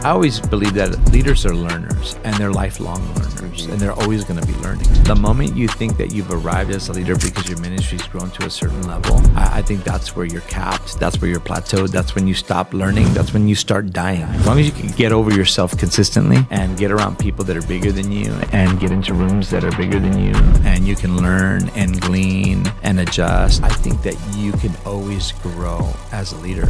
I always believe that leaders are learners, and they're lifelong learners, and they're always going to be learning. The moment you think that you've arrived as a leader because your ministry's grown to a certain level, I think that's where you're capped, that's where you're plateaued, that's when you stop learning, that's when you start dying. As long as you can get over yourself consistently and get around people that are bigger than you and get into rooms that are bigger than you, and you can learn and glean and adjust, I think that you can always grow as a leader.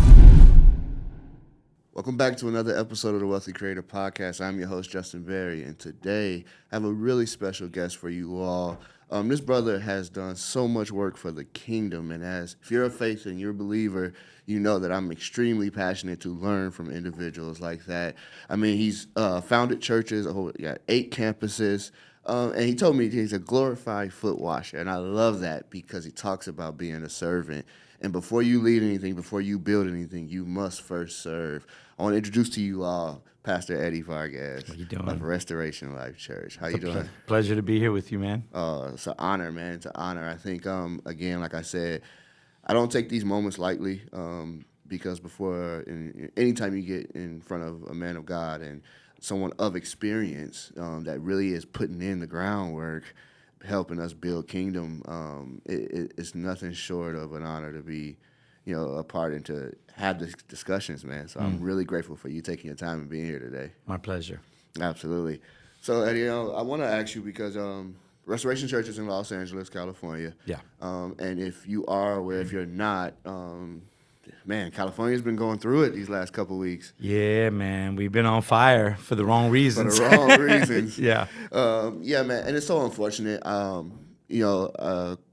Welcome back to another episode of the Wealthy Creator Podcast. I'm your host, Justin Berry, and today I have a really special guest for you all. This brother has done so much work for the kingdom, and if you're a faith and you're a believer, you know that I'm extremely passionate to learn from individuals like that. I mean, he's founded churches, 8 campuses, and he told me he's a glorified foot washer, and I love that because he talks about being a servant. And before you lead anything, before you build anything, you must first serve. I want to introduce to you all Pastor Eddie Vargas. How you doing? Of Restoration Life Church. How you doing? Pleasure to be here with you, man. It's an honor, man. It's an honor. I think, again, like I said, I don't take these moments lightly because anytime you get in front of a man of God and someone of experience that really is putting in the groundwork, helping us build kingdom, it's nothing short of an honor to be, a part and to have these discussions, man. So I'm really grateful for you taking your time and being here today. My pleasure. Absolutely. So, Eddie, I want to ask you because Restoration Church is in Los Angeles, California. Yeah. And if you are aware, if you're not, man, California's been going through it these last couple of weeks. Yeah, man. We've been on fire for the wrong reasons. For the wrong reasons. Yeah. Yeah, man. And it's so unfortunate.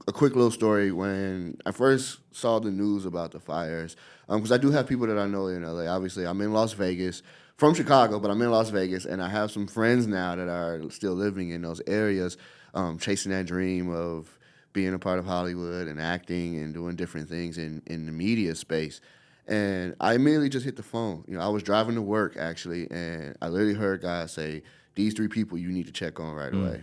A quick little story. When I first saw the news about the fires, because I do have people that I know in LA. Obviously, I'm in Las Vegas, from Chicago, but I'm in Las Vegas, and I have some friends now that are still living in those areas, chasing that dream of being a part of Hollywood and acting and doing different things in the media space. And I immediately just hit the phone. I was driving to work, actually, and I literally heard guys say, these 3 people you need to check on right away.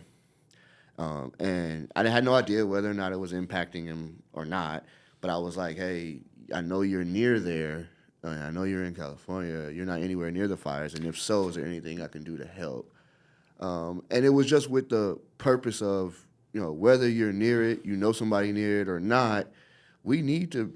And I had no idea whether or not it was impacting him or not, but I was like, hey, I know you're near there. I know you're in California. You're not anywhere near the fires, and if so, is there anything I can do to help? And it was just with the purpose of, whether you're near it, somebody near it or not, we need to,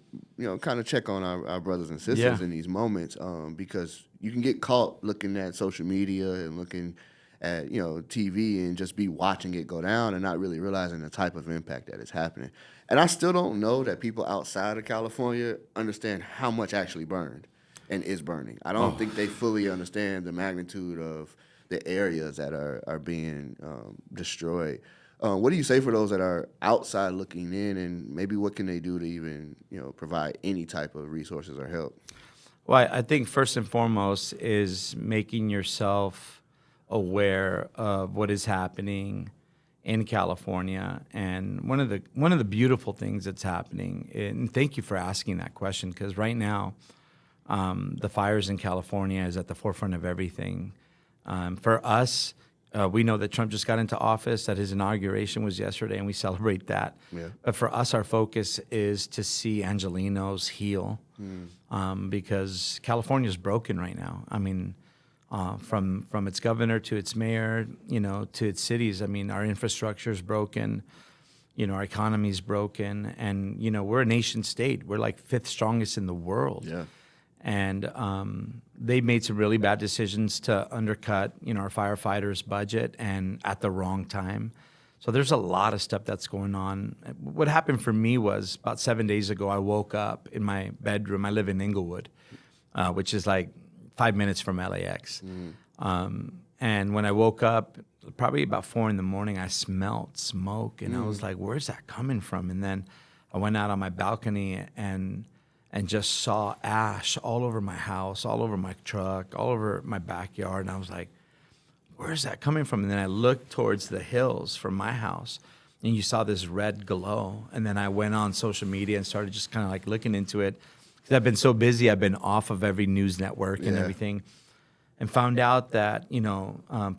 kind of check on our brothers and sisters in these moments because you can get caught looking at social media and looking at, TV and just be watching it go down and not really realizing the type of impact that is happening. And I still don't know that people outside of California understand how much actually burned and is burning. I don't think they fully understand the magnitude of the areas that are being destroyed. What do you say for those that are outside looking in, and maybe what can they do to even, provide any type of resources or help? Well, I think first and foremost is making yourself aware of what is happening in California. And one of the beautiful things that's happening, and thank you for asking that question, because right now the fires in California is at the forefront of everything. For us, we know that Trump just got into office, that his inauguration was yesterday, and we celebrate that. Yeah. But for us, our focus is to see Angelenos heal because California is broken right now. I mean, from its governor to its mayor, to its cities. I mean, our infrastructure is broken, our economy is broken, and we're a nation state. We're like 5th strongest in the world. Yeah. And they made some really bad decisions to undercut, our firefighters' budget, and at the wrong time. So there's a lot of stuff that's going on. What happened for me was about 7 days ago, I woke up in my bedroom. I live in Inglewood, which is like 5 minutes from LAX. And when I woke up, probably about 4 a.m, I smelled smoke, and I was like, where's that coming from? And then I went out on my balcony and just saw ash all over my house, all over my truck, all over my backyard. And I was like, where's that coming from? And then I looked towards the hills from my house, and you saw this red glow. And then I went on social media and started just kind of like looking into it. I've been so busy, I've been off of every news network and everything, and found out that,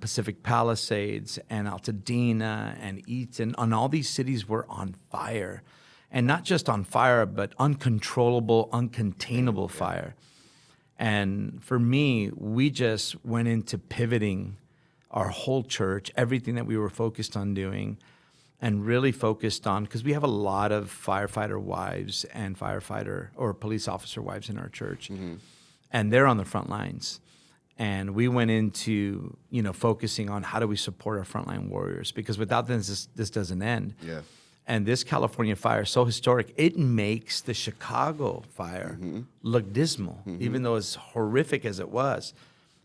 Pacific Palisades and Altadena and Eaton, and all these cities were on fire. And not just on fire, but uncontrollable, uncontainable fire. And for me, we just went into pivoting our whole church, everything that we were focused on doing, and really focused on, because we have a lot of firefighter wives and firefighter or police officer wives in our church, and they're on the front lines. And we went into, focusing on how do we support our frontline warriors, because without them, this doesn't end. Yeah. And this California fire is so historic, it makes the Chicago fire look dismal, even though as horrific as it was.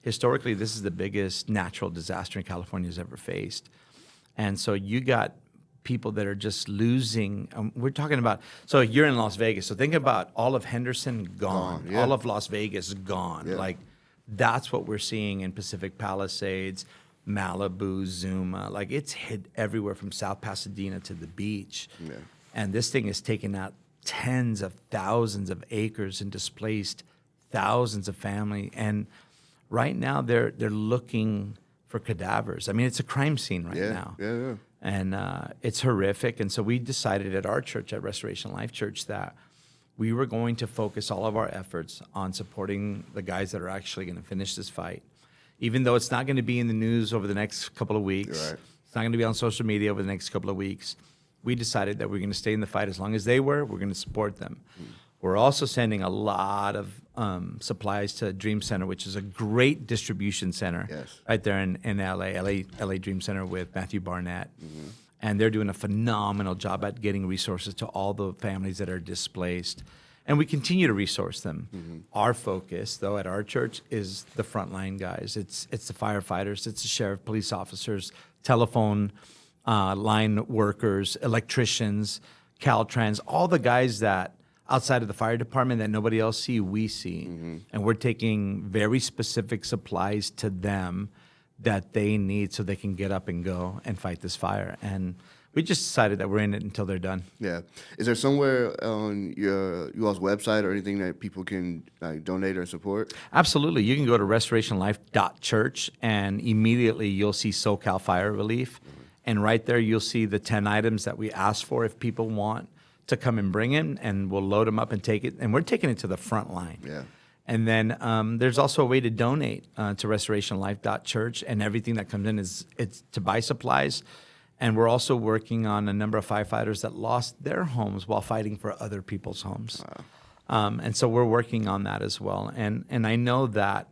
Historically, this is the biggest natural disaster in California has ever faced. And so you got people that are just losing. We're talking about, so you're in Las Vegas. So think about all of Henderson gone. Yeah. All of Las Vegas gone. Yeah. Like, that's what we're seeing in Pacific Palisades, Malibu, Zuma. Like, it's hit everywhere from South Pasadena to the beach. Yeah. And this thing has taken out tens of thousands of acres and displaced thousands of family. And right now they're looking for cadavers. I mean, it's a crime scene right now. Yeah. And it's horrific. And so we decided at our church, at Restoration Life Church, that we were going to focus all of our efforts on supporting the guys that are actually going to finish this fight. Even though it's not going to be in the news over the next couple of weeks, Right. it's not going to be on social media over the next couple of weeks, we decided that we're going to stay in the fight as long as they were. We're going to support them. We're also sending a lot of supplies to Dream Center, which is a great distribution center Yes. right there in LA Dream Center with Matthew Barnett. And they're doing a phenomenal job at getting resources to all the families that are displaced. And we continue to resource them. Our focus, though, at our church is the frontline guys. It's the firefighters, it's the sheriff, police officers, telephone line workers, electricians, Caltrans, all the guys that outside of the fire department that nobody else see, we see. And we're taking very specific supplies to them that they need so they can get up and go and fight this fire. And we just decided that we're in it until they're done. Yeah. Is there somewhere on you all's website or anything that people can donate or support? Absolutely. You can go to restorationlife.church and immediately you'll see SoCal Fire Relief. And right there you'll see the 10 items that we asked for if people want to come and bring in, and we'll load them up and take it. And we're taking it to the front line. Yeah. And then there's also a way to donate to restorationlife.church, and everything that comes in it's to buy supplies. And we're also working on a number of firefighters that lost their homes while fighting for other people's homes. Wow. And so we're working on that as well. And I know that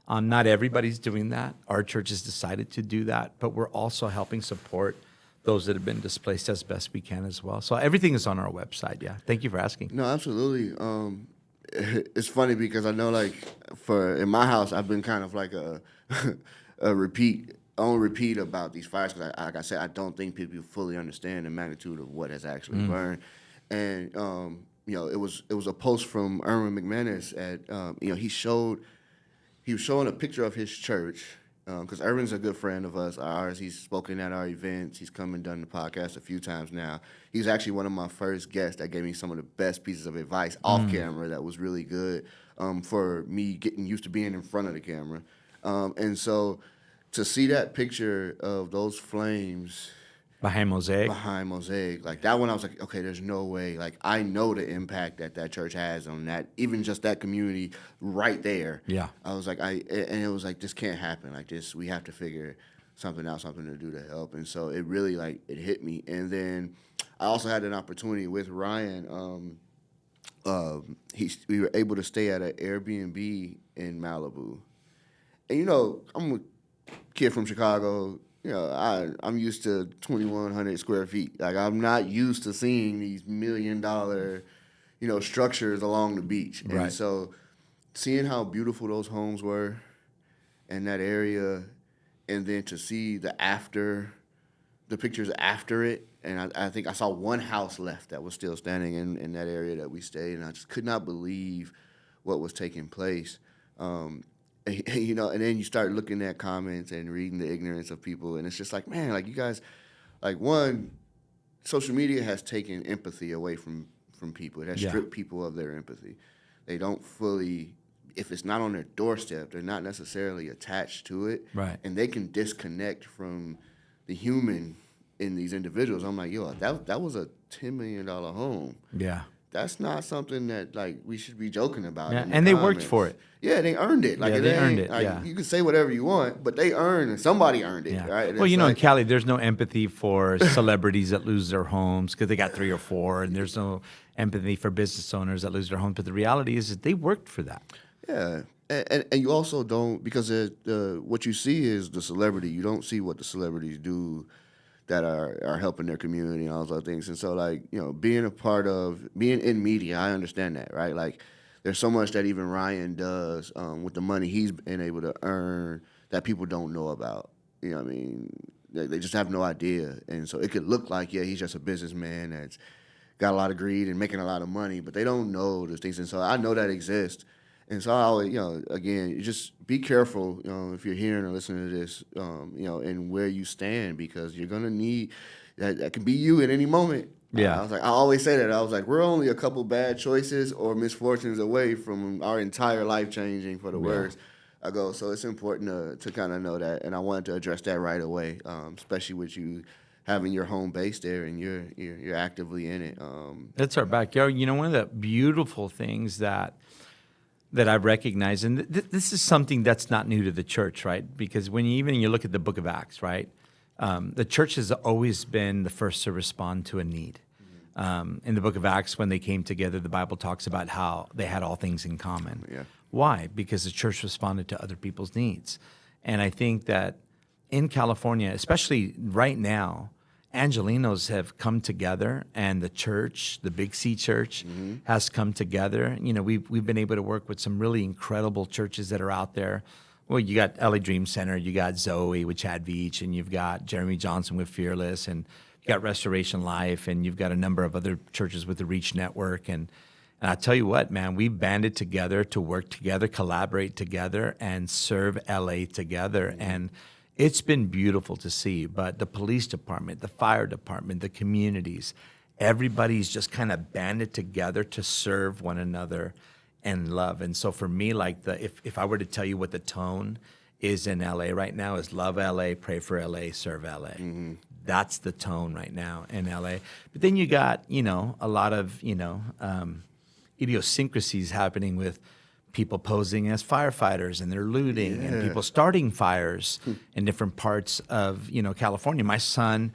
not everybody's doing that. Our church has decided to do that, but we're also helping support those that have been displaced as best we can as well. So everything is on our website. Yeah. Thank you for asking. No, absolutely. It's funny because I know, like, in my house, I've been kind of like a repeat about these fires because, like I said, I don't think people fully understand the magnitude of what has actually burned. And it was a post from Erwin McManus at he was showing a picture of his church. Because Erwin's a good friend of ours. He's spoken at our events. He's come and done the podcast a few times now. He's actually one of my first guests that gave me some of the best pieces of advice off camera that was really good for me getting used to being in front of the camera. And so to see that picture of those flames Behind Mosaic. Like that one, I was like, okay, there's no way. Like, I know the impact that church has on that, even just that community right there. Yeah. I was like, and it was like, this can't happen. Like this, we have to figure something out, something to do to help. And so it really, like, it hit me. And then I also had an opportunity with Ryan. We were able to stay at an Airbnb in Malibu. And, I'm a kid from Chicago. I'm used to 2,100 square feet. Like, I'm not used to seeing these $1 million, structures along the beach. Right. And so seeing how beautiful those homes were in that area, and then to see the pictures after it, and I think I saw one house left that was still standing in that area that we stayed, and I just could not believe what was taking place. And then you start looking at comments and reading the ignorance of people, and it's just like, man, like, you guys, like, one, social media has taken empathy away from people. It has stripped people of their empathy. They don't fully, if it's not on their doorstep, they're not necessarily attached to it. Right. And they can disconnect from the human in these individuals. I'm like, that was a $10 million home. Yeah. that's not something that like we should be joking about. Yeah, in the and they worked comments. for it. Yeah, they earned it. Like Yeah, it they earned ain't it, like yeah. you can say whatever you want, but they earned it. Somebody earned it, Yeah. right? And Well, it's in like, Cali, there's no empathy for celebrities that lose their homes because they got 3 or 4, and there's no empathy for business owners that lose their homes. But the reality is that they worked for that. yeah. And you also don't, because what you see is the celebrity. You don't see what the celebrities do that are helping their community and all those other things. And so, like, being in media, I understand that, right? Like, there's so much that even Ryan does with the money he's been able to earn that people don't know about. You know what I mean? They just have no idea. And so it could look like, yeah, he's just a businessman that's got a lot of greed and making a lot of money, but they don't know those things. And so I know that exists. And so I always, again, you just be careful, if you're hearing or listening to this, and where you stand, because you're gonna need that can be you at any moment. Yeah. I always say that. I was like, we're only a couple bad choices or misfortunes away from our entire life changing for the worse. I go, so it's important to kind of know that, and I wanted to address that right away, especially with you having your home base there and you're actively in it. That's our backyard. One of the beautiful things that I've recognized, and this is something that's not new to the church, right? Because when you look at the book of Acts, right, the church has always been the first to respond to a need. In the book of Acts, when they came together, the Bible talks about how they had all things in common. Yeah. Why? Because the church responded to other people's needs. And I think that in California, especially right now, Angelinos have come together, and the church, the Big C Church, has come together. We've been able to work with some really incredible churches that are out there. Well, you got LA Dream Center, you got Zoe with Chad Veach, and you've got Jeremy Johnson with Fearless, and you got Restoration Life, and you've got a number of other churches with the Reach Network. And I tell you what, man, we banded together to work together, collaborate together, and serve LA together. And it's been beautiful to see, but the police department, the fire department, the communities, everybody's just kind of banded together to serve one another and love. And so for me, like if I were to tell you what the tone is in LA right now, is love LA, pray for LA, serve LA. That's the tone right now in LA. But then you got, a lot of, idiosyncrasies happening with people posing as firefighters, and they're looting, and people starting fires in different parts of California. My son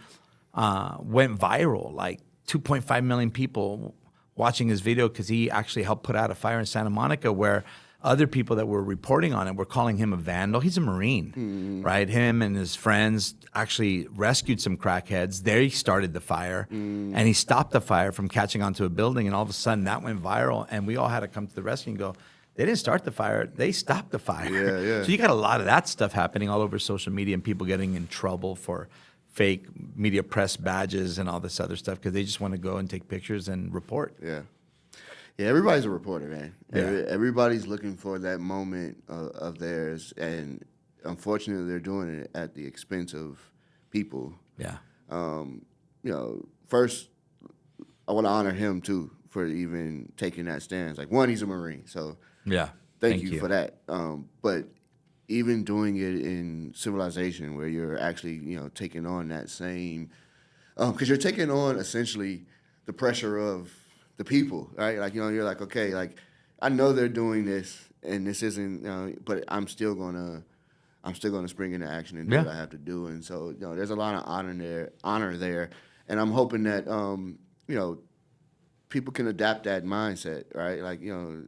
went viral, like 2.5 million people watching his video because he actually helped put out a fire in Santa Monica where other people that were reporting on it were calling him a vandal. He's a Marine, right? Him and his friends actually rescued some crackheads. They started the fire, and he stopped the fire from catching onto a building, and all of a sudden that went viral, and we all had to come to the rescue and go, they didn't start the fire, they stopped the fire. Yeah. So you got a lot of that stuff happening all over social media, and people getting in trouble for fake media press badges and all this other stuff because they just want to go and take pictures and report. Yeah, everybody's a reporter, man. Yeah. Everybody's looking for that moment of theirs, and unfortunately, they're doing it at the expense of people. Yeah. First, I want to honor him too for even taking that stance. Like, one, he's a Marine, so Yeah. thank you for that. But even doing it in civilization, where you're actually taking on that same, because you're taking on essentially the pressure of the people, right? Like, you're like, okay, like, I know they're doing this, and this isn't, but I'm still gonna spring into action and do what I have to do. And so, there's a lot of honor there, and I'm hoping that, people can adapt that mindset, right? Like,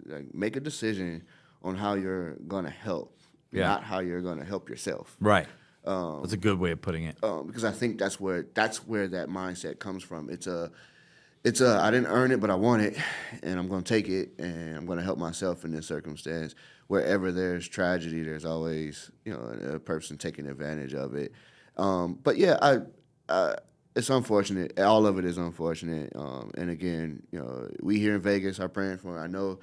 like, make a decision on how you're gonna help, not how you're gonna help yourself. Right. That's a good way of putting it. Because I think that's where that mindset comes from. It's I didn't earn it, but I want it, and I'm going to take it, and I'm going to help myself in this circumstance. Wherever there's tragedy, there's always a person taking advantage of it. But yeah, it's unfortunate. All of it is unfortunate. And again, we here in Vegas are praying for it. I know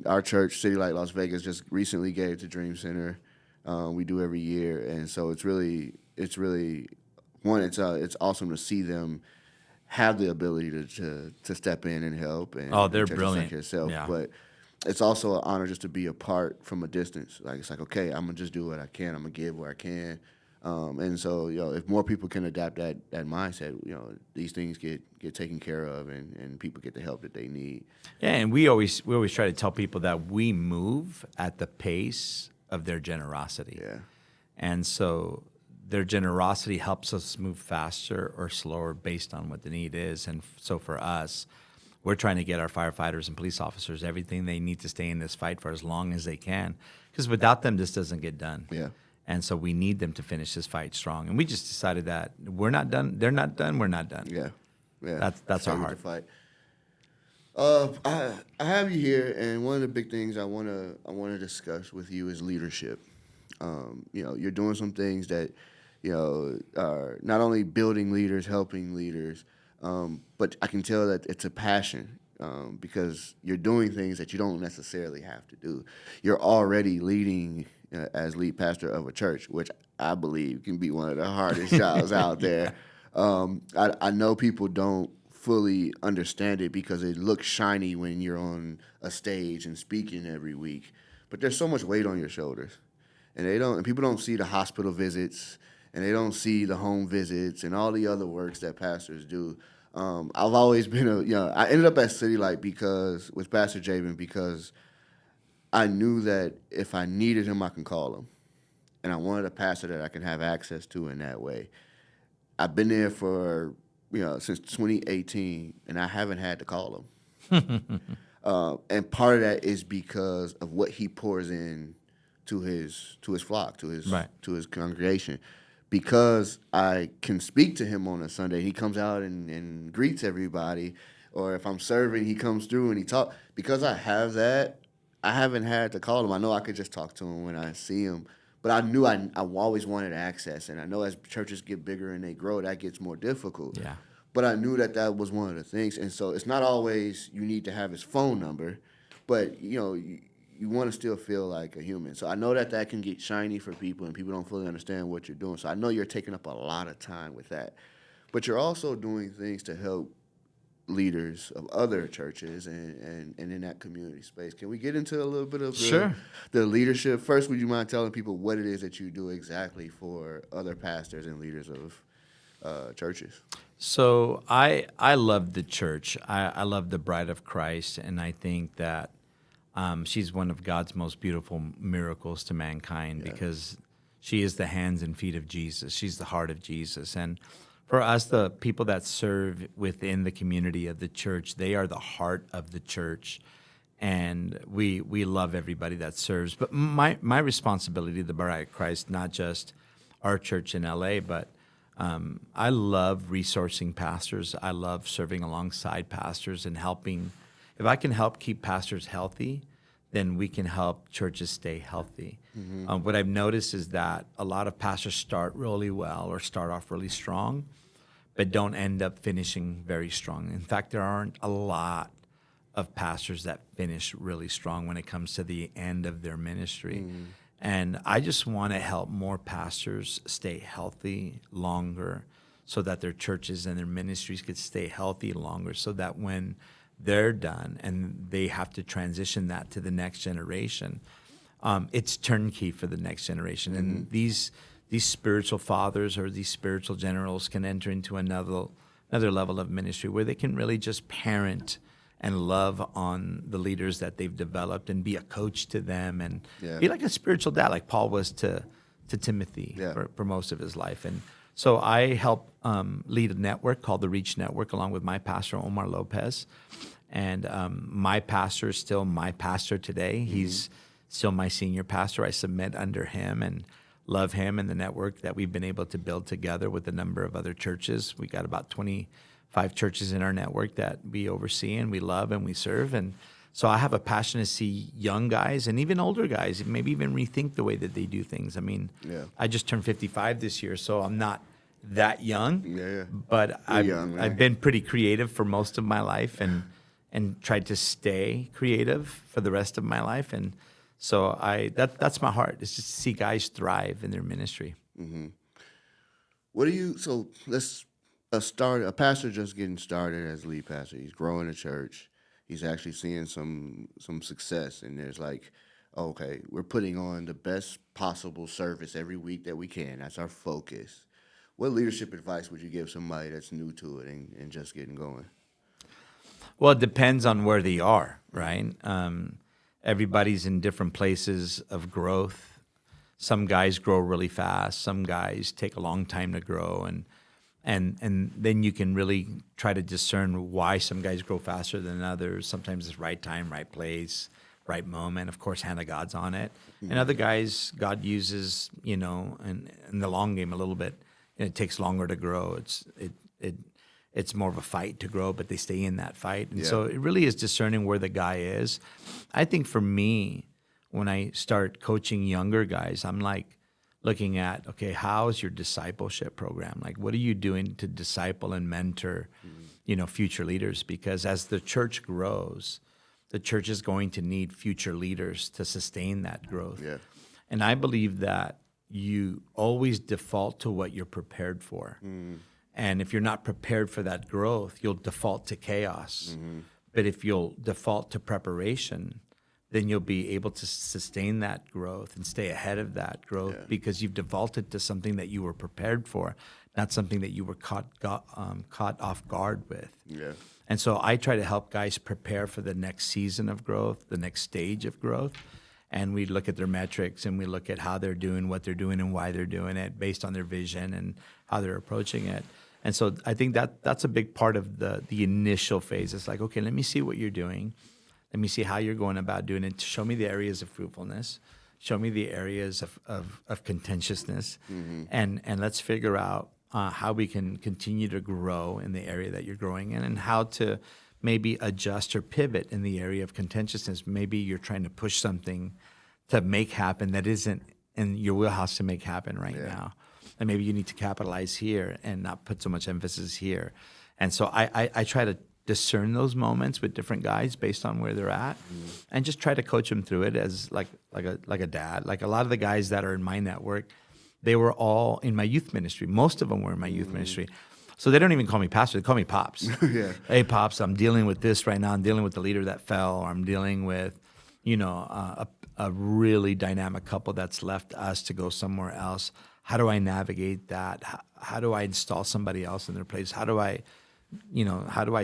our church, City Light Las Vegas, just recently gave to Dream Center. We do every year, and so it's really one. It's awesome to see them have the ability to step in and help. And they're churches brilliant. like yourself, Yeah. but it's also an honor just to be apart from a distance. Like, it's like, okay, I'm gonna just do what I can. I'm gonna give where I can. And so, if more people can adapt that mindset, these things get taken care of, and people get the help that they need. Yeah, and we always try to tell people that we move at the pace of their generosity. Yeah. And so their generosity helps us move faster or slower based on what the need is. And so for us, we're trying to get our firefighters and police officers everything they need to stay in this fight for as long as they can, because without them, this doesn't get done. Yeah. And so we need them to finish this fight strong. And we just decided that we're not done. They're not done. We're not done. Yeah. Yeah. That's our Start with heart. the fight. I have you here, and one of the big things I wanna discuss with you is leadership. You're doing some things that are not only building leaders, helping leaders, but I can tell that it's a passion, because you're doing things that you don't necessarily have to do. You're already leading as lead pastor of a church, which I believe can be one of the hardest jobs out there. I know people don't fully understand it because it looks shiny when you're on a stage and speaking every week, but there's so much weight on your shoulders, and people don't see the hospital visits, and they don't see the home visits and all the other works that pastors do. I've always been I ended up at City Light with Pastor Jabin, because I knew that if I needed him, I can call him, and I wanted a pastor that I can have access to in that way. I've been there for since 2018, and I haven't had to call him. And part of that is because of what he pours in to his flock, to his congregation. Because I can speak to him on a Sunday, he comes out and greets everybody, or if I'm serving, he comes through and he talks. Because I have that, I haven't had to call him. I know I could just talk to him when I see him, but I knew I always wanted access, and I know as churches get bigger and they grow, that gets more difficult. Yeah. But I knew that was one of the things, and so it's not always you need to have his phone number, but you want to still feel like a human. So I know that can get shiny for people, and people don't fully understand what you're doing. So I know you're taking up a lot of time with that, but you're also doing things to help leaders of other churches and in that community space. Can we get into a little bit of the leadership? First, would you mind telling people what it is that you do exactly for other pastors and leaders of churches? So I love the church. I love the bride of Christ, and I think that she's one of God's most beautiful miracles to mankind, because she is the hands and feet of Jesus. She's the heart of Jesus. And for us, the people that serve within the community of the church, they are the heart of the church. And we love everybody that serves. But my responsibility, the bride of Christ, not just our church in LA, but I love resourcing pastors. I love serving alongside pastors and helping. If I can help keep pastors healthy, then we can help churches stay healthy. Mm-hmm. What I've noticed is that a lot of pastors start really well or start off really strong, but don't end up finishing very strong. In fact, there aren't a lot of pastors that finish really strong when it comes to the end of their ministry. Mm. And I just want to help more pastors stay healthy longer, so that their churches and their ministries could stay healthy longer, so that when they're done and they have to transition that to the next generation, it's turnkey for the next generation. Mm-hmm. And these spiritual fathers or these spiritual generals can enter into another level of ministry where they can really just parent and love on the leaders that they've developed and be a coach to them and be like a spiritual dad, like Paul was to Timothy for most of his life. And so I help lead a network called the Reach Network, along with my pastor, Omar Lopez. And my pastor is still my pastor today. Mm-hmm. He's still my senior pastor. I submit under him and love him and the network that we've been able to build together with a number of other churches. We got about 25 churches in our network that we oversee and we love and we serve. And so I have a passion to see young guys and even older guys maybe even rethink the way that they do things. I mean, I just turned 55 this year, so I'm not that young, but I've been pretty creative for most of my life and tried to stay creative for the rest of my life. And so that's my heart, is just to see guys thrive in their ministry. Mm-hmm. So let's a pastor just getting started as lead pastor. He's growing a church. He's actually seeing some success, and there's like, okay, we're putting on the best possible service every week that we can. That's our focus. What leadership advice would you give somebody that's new to it and just getting going? Well, it depends on where they are, right? Everybody's in different places of growth. Some guys grow really fast. Some guys take a long time to grow, and then you can really try to discern why some guys grow faster than others. Sometimes it's right time, right place, right moment. Of course, hand of God's on it. And other guys, God uses, in the long game a little bit. It takes longer to grow. It's more of a fight to grow, but they stay in that fight. And so it really is discerning where the guy is. I think for me, when I start coaching younger guys, I'm like looking at, okay, how is your discipleship program? Like, what are you doing to disciple and mentor, future leaders? Because as the church grows, the church is going to need future leaders to sustain that growth. Yeah. And I believe that you always default to what you're prepared for. And if you're not prepared for that growth, you'll default to chaos. But if you'll default to preparation, then you'll be able to sustain that growth and stay ahead of that growth because you've defaulted to something that you were prepared for, not something that you were caught off guard with. Yeah. And so I try to help guys prepare for the next season of growth, the next stage of growth. And we look at their metrics and we look at how they're doing, what they're doing, and why they're doing it based on their vision and how they're approaching it. And so I think that's a big part of the initial phase. It's like, okay, let me see what you're doing. Let me see how you're going about doing it. Show me the areas of fruitfulness. Show me the areas of contentiousness. And let's figure out how we can continue to grow in the area that you're growing in and how to maybe adjust or pivot in the area of contentiousness. Maybe you're trying to push something to make happen that isn't in your wheelhouse to make happen right now. And maybe you need to capitalize here and not put so much emphasis here. And so I try to discern those moments with different guys based on where they're at and just try to coach them through it as like a dad. Like a lot of the guys that are in my network, they were all in my youth ministry. Most of them were in my youth ministry. So they don't even call me pastor. They call me Pops. Hey, Pops, I'm dealing with this right now. I'm dealing with the leader that fell, or I'm dealing with, a really dynamic couple that's left us to go somewhere else. How do I navigate that? How do I install somebody else in their place? How do I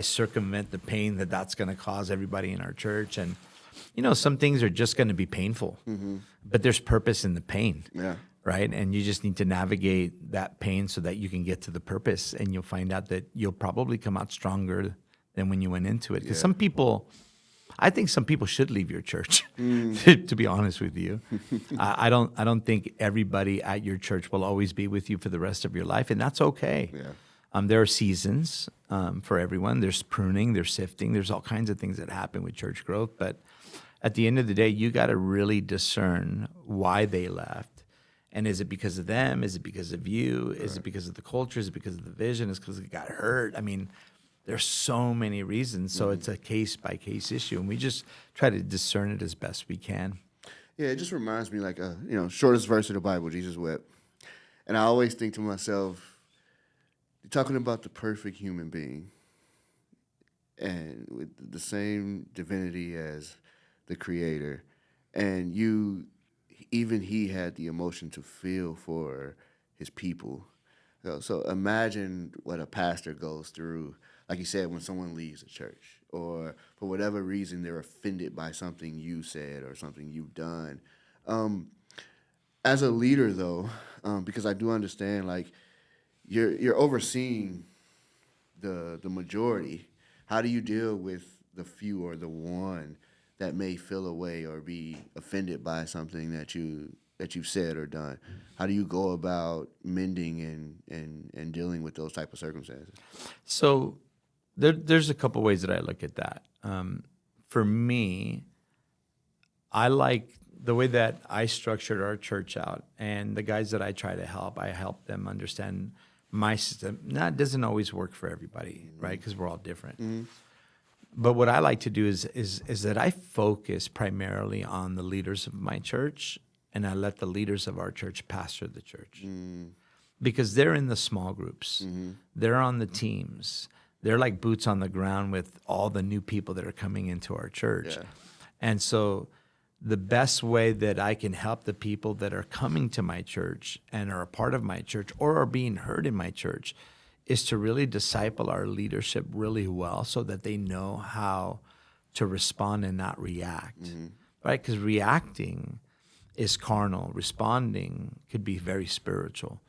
circumvent the pain that's going to cause everybody in our church? And, some things are just going to be painful, but there's purpose in the pain. Yeah. Right? And you just need to navigate that pain so that you can get to the purpose, and you'll find out that you'll probably come out stronger than when you went into it. Because I think some people should leave your church, to be honest with you. I don't think everybody at your church will always be with you for the rest of your life, and that's okay. Yeah. There are seasons for everyone. There's pruning, there's sifting, there's all kinds of things that happen with church growth. But at the end of the day, you got to really discern why they left. And is it because of them? Is it because of you? Is it because of the culture? Is it because of the vision? Is it because it got hurt? I mean, there's so many reasons. So it's a case-by-case issue, and we just try to discern it as best we can. Yeah, it just reminds me like, shortest verse of the Bible, Jesus wept. And I always think to myself, you're talking about the perfect human being and with the same divinity as the Creator. And even he had the emotion to feel for his people. So imagine what a pastor goes through, like you said, when someone leaves a church or for whatever reason they're offended by something you said or something you've done. As a leader, though, because I do understand, like, you're overseeing the majority. How do you deal with the few or the one that may feel away or be offended by something that you've said or done? How do you go about mending and dealing with those type of circumstances? So there's a couple ways that I look at that. For me, I like the way that I structured our church out, and the guys that I try to help, I help them understand my system. That doesn't always work for everybody, right? Because we're all different. But what I like to do is that I focus primarily on the leaders of my church, and I let the leaders of our church pastor the church. Because they're in the small groups. They're on the teams. They're like boots on the ground with all the new people that are coming into our church. Yeah. And so the best way that I can help the people that are coming to my church and are a part of my church or are being heard in my church is to really disciple our leadership really well so that they know how to respond and not react, right? Because reacting is carnal. Responding could be very spiritual.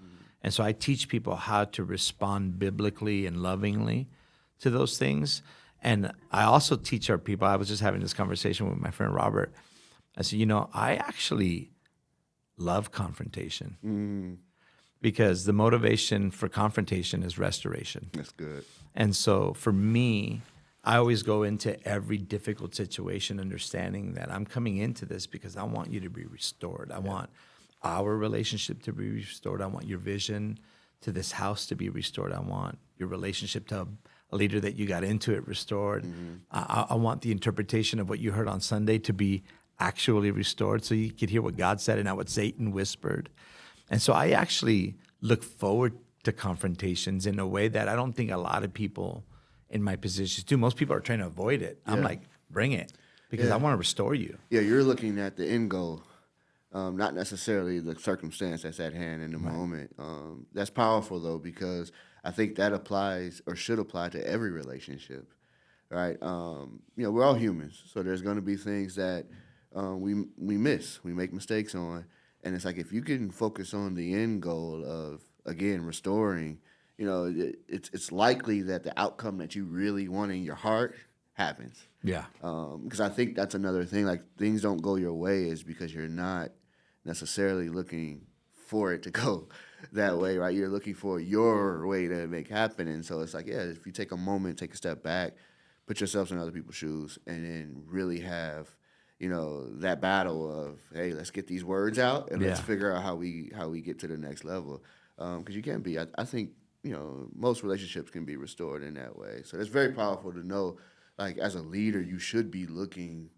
And so I teach people how to respond biblically and lovingly to those things. And I also teach our people, I was just having this conversation with my friend Robert. I said, I actually love confrontation because the motivation for confrontation is restoration. That's good. And so for me, I always go into every difficult situation understanding that I'm coming into this because I want you to be restored. I want our relationship to be restored. I want your vision to this house to be restored. I want your relationship to a leader that you got into it restored. I want the interpretation of what you heard on Sunday to be actually restored so you could hear what God said and not what Satan whispered. And so I actually look forward to confrontations in a way that I don't think a lot of people in my positions do. Most people are trying to avoid it. I'm like, bring it, because I want to restore you. Yeah, you're looking at the end goal, not necessarily the circumstance that's at hand in the moment. That's powerful, though, because I think that applies or should apply to every relationship, right? We're all humans, so there's going to be things that we miss, we make mistakes on. And it's like if you can focus on the end goal of, again, restoring, it's likely that the outcome that you really want in your heart happens. Yeah. Because I think that's another thing. Like, things don't go your way is because you're not necessarily looking for it to go that way, right? You're looking for your way to make happen. And so it's like, if you take a moment, take a step back, put yourselves in other people's shoes, and then really have, that battle of, hey, let's get these words out and let's figure out how we get to the next level. Because you can be, I think, most relationships can be restored in that way. So it's very powerful to know, like, as a leader, you should be looking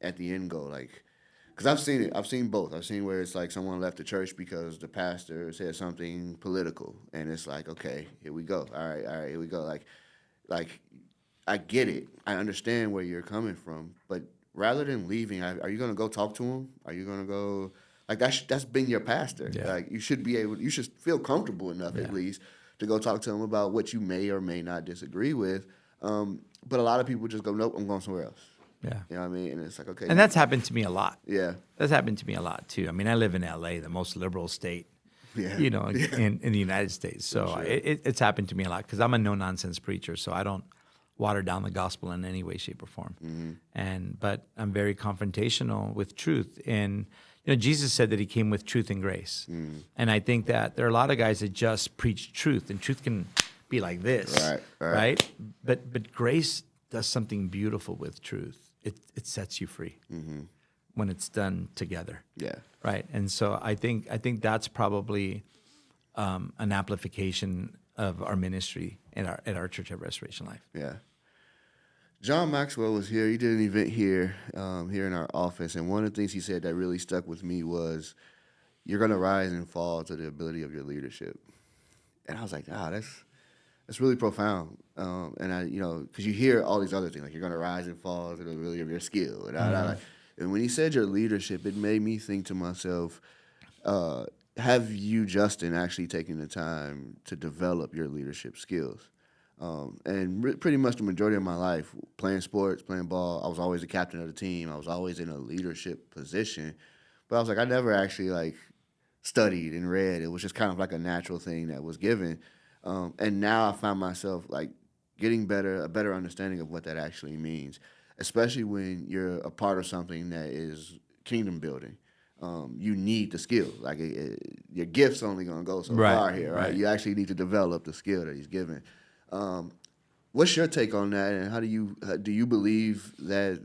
at the end goal. Like, because I've seen it. I've seen both. I've seen where it's like someone left the church because the pastor said something political. And it's like, okay, here we go. All right, here we go. Like I get it. I understand where you're coming from. But rather than leaving, are you going to go talk to him? Are you going to go, like, that's been your pastor. Yeah. Like, you should feel comfortable enough at least to go talk to him about what you may or may not disagree with. But a lot of people just go, nope, I'm going somewhere else. Yeah. You know what I mean? And it's like, okay. And that's happened to me a lot. Yeah. That's happened to me a lot, too. I mean, I live in L.A., the most liberal state, in the United States. So Sure. it's happened to me a lot because I'm a no-nonsense preacher, so I don't water down the gospel in any way, shape, or form. But I'm very confrontational with truth. And, Jesus said that he came with truth and grace. And I think that there are a lot of guys that just preach truth, and truth can be like this, right? But grace does something beautiful with truth. It sets you free when it's done together. Yeah. Right. And so I think that's probably an amplification of our ministry at our church at Restoration Life. Yeah. John Maxwell was here. He did an event here in our office, and one of the things he said that really stuck with me was, "You're going to rise and fall to the ability of your leadership." And I was like, that's really profound. And I, because you hear all these other things, like you're going to rise and fall to the ability of your skill. And when he said your leadership, it made me think to myself, have you, Justin, actually taken the time to develop your leadership skills? And pretty much the majority of my life, playing sports, playing ball, I was always the captain of the team. I was always in a leadership position. But I was like, I never actually studied and read. It was just kind of like a natural thing that was given. And now I find myself getting a better understanding of what that actually means, especially when you're a part of something that is kingdom building. You need the skill. Your gift's only going to go so far here, right? You actually need to develop the skill that he's given. What's your take on that, and how do you believe that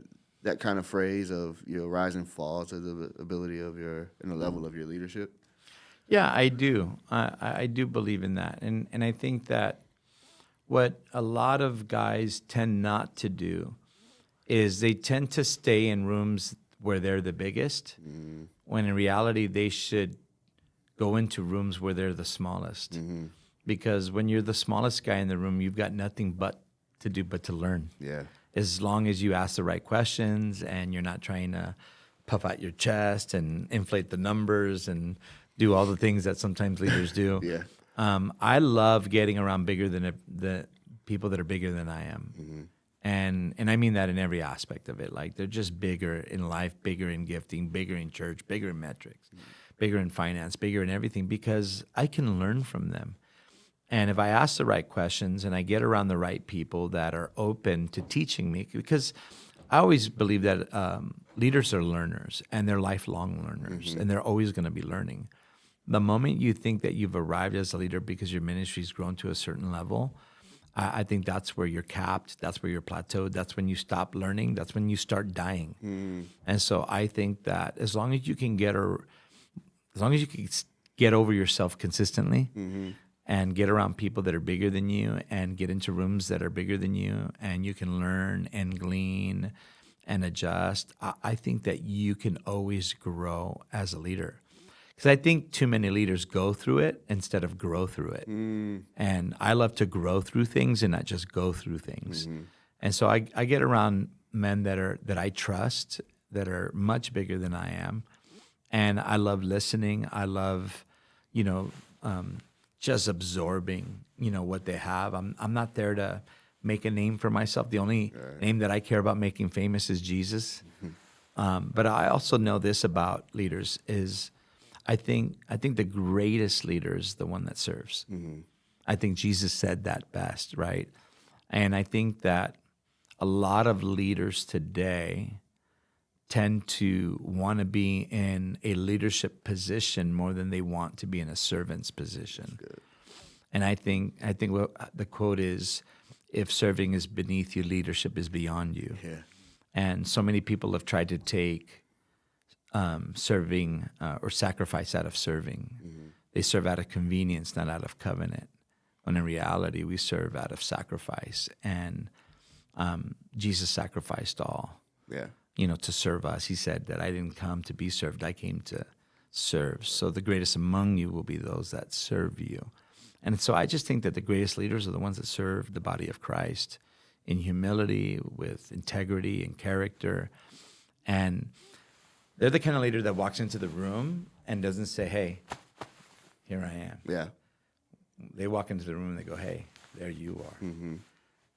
kind of phrase of rise and fall to the ability of and the level of your leadership? Yeah, I do. I do believe in that. And I think that what a lot of guys tend not to do is they tend to stay in rooms where they're the biggest, when in reality they should go into rooms where they're the smallest. Because when you're the smallest guy in the room, you've got nothing but to learn. Yeah. As long as you ask the right questions and you're not trying to puff out your chest and inflate the numbers and do all the things that sometimes leaders do. Yeah. I love getting around the people that are bigger than I am. And I mean that in every aspect of it. Like they're just bigger in life, bigger in gifting, bigger in church, bigger in metrics, bigger in finance, bigger in everything, because I can learn from them. And if I ask the right questions and I get around the right people that are open to teaching me, because I always believe that leaders are learners and they're lifelong learners and they're always going to be learning. The moment you think that you've arrived as a leader because your ministry's grown to a certain level, I think that's where you're capped. That's where you're plateaued. That's when you stop learning. That's when you start dying. And so I think that as long as you can get over yourself consistently and get around people that are bigger than you and get into rooms that are bigger than you and you can learn and glean and adjust, I think that you can always grow as a leader. Because I think too many leaders go through it instead of grow through it. And I love to grow through things and not just go through things. And so I get around men that I trust, that are much bigger than I am. And I love listening. I love, just absorbing, what they have. I'm not there to make a name for myself. The only name that I care about making famous is Jesus. But I also know this about leaders is I think the greatest leader is the one that serves. I think Jesus said that best, right? And I think that a lot of leaders today tend to want to be in a leadership position more than they want to be in a servant's position. And I think what the quote is, if serving is beneath you, leadership is beyond you. Yeah. And so many people have tried to take serving or sacrifice out of serving. They serve out of convenience, not out of covenant. When in reality, we serve out of sacrifice. And Jesus sacrificed all, to serve us. He said that I didn't come to be served, I came to serve. So the greatest among you will be those that serve you. And so I just think that the greatest leaders are the ones that serve the body of Christ in humility, with integrity and character. And they're the kind of leader that walks into the room and doesn't say, hey, here I am. Yeah. They walk into the room and they go, hey, there you are.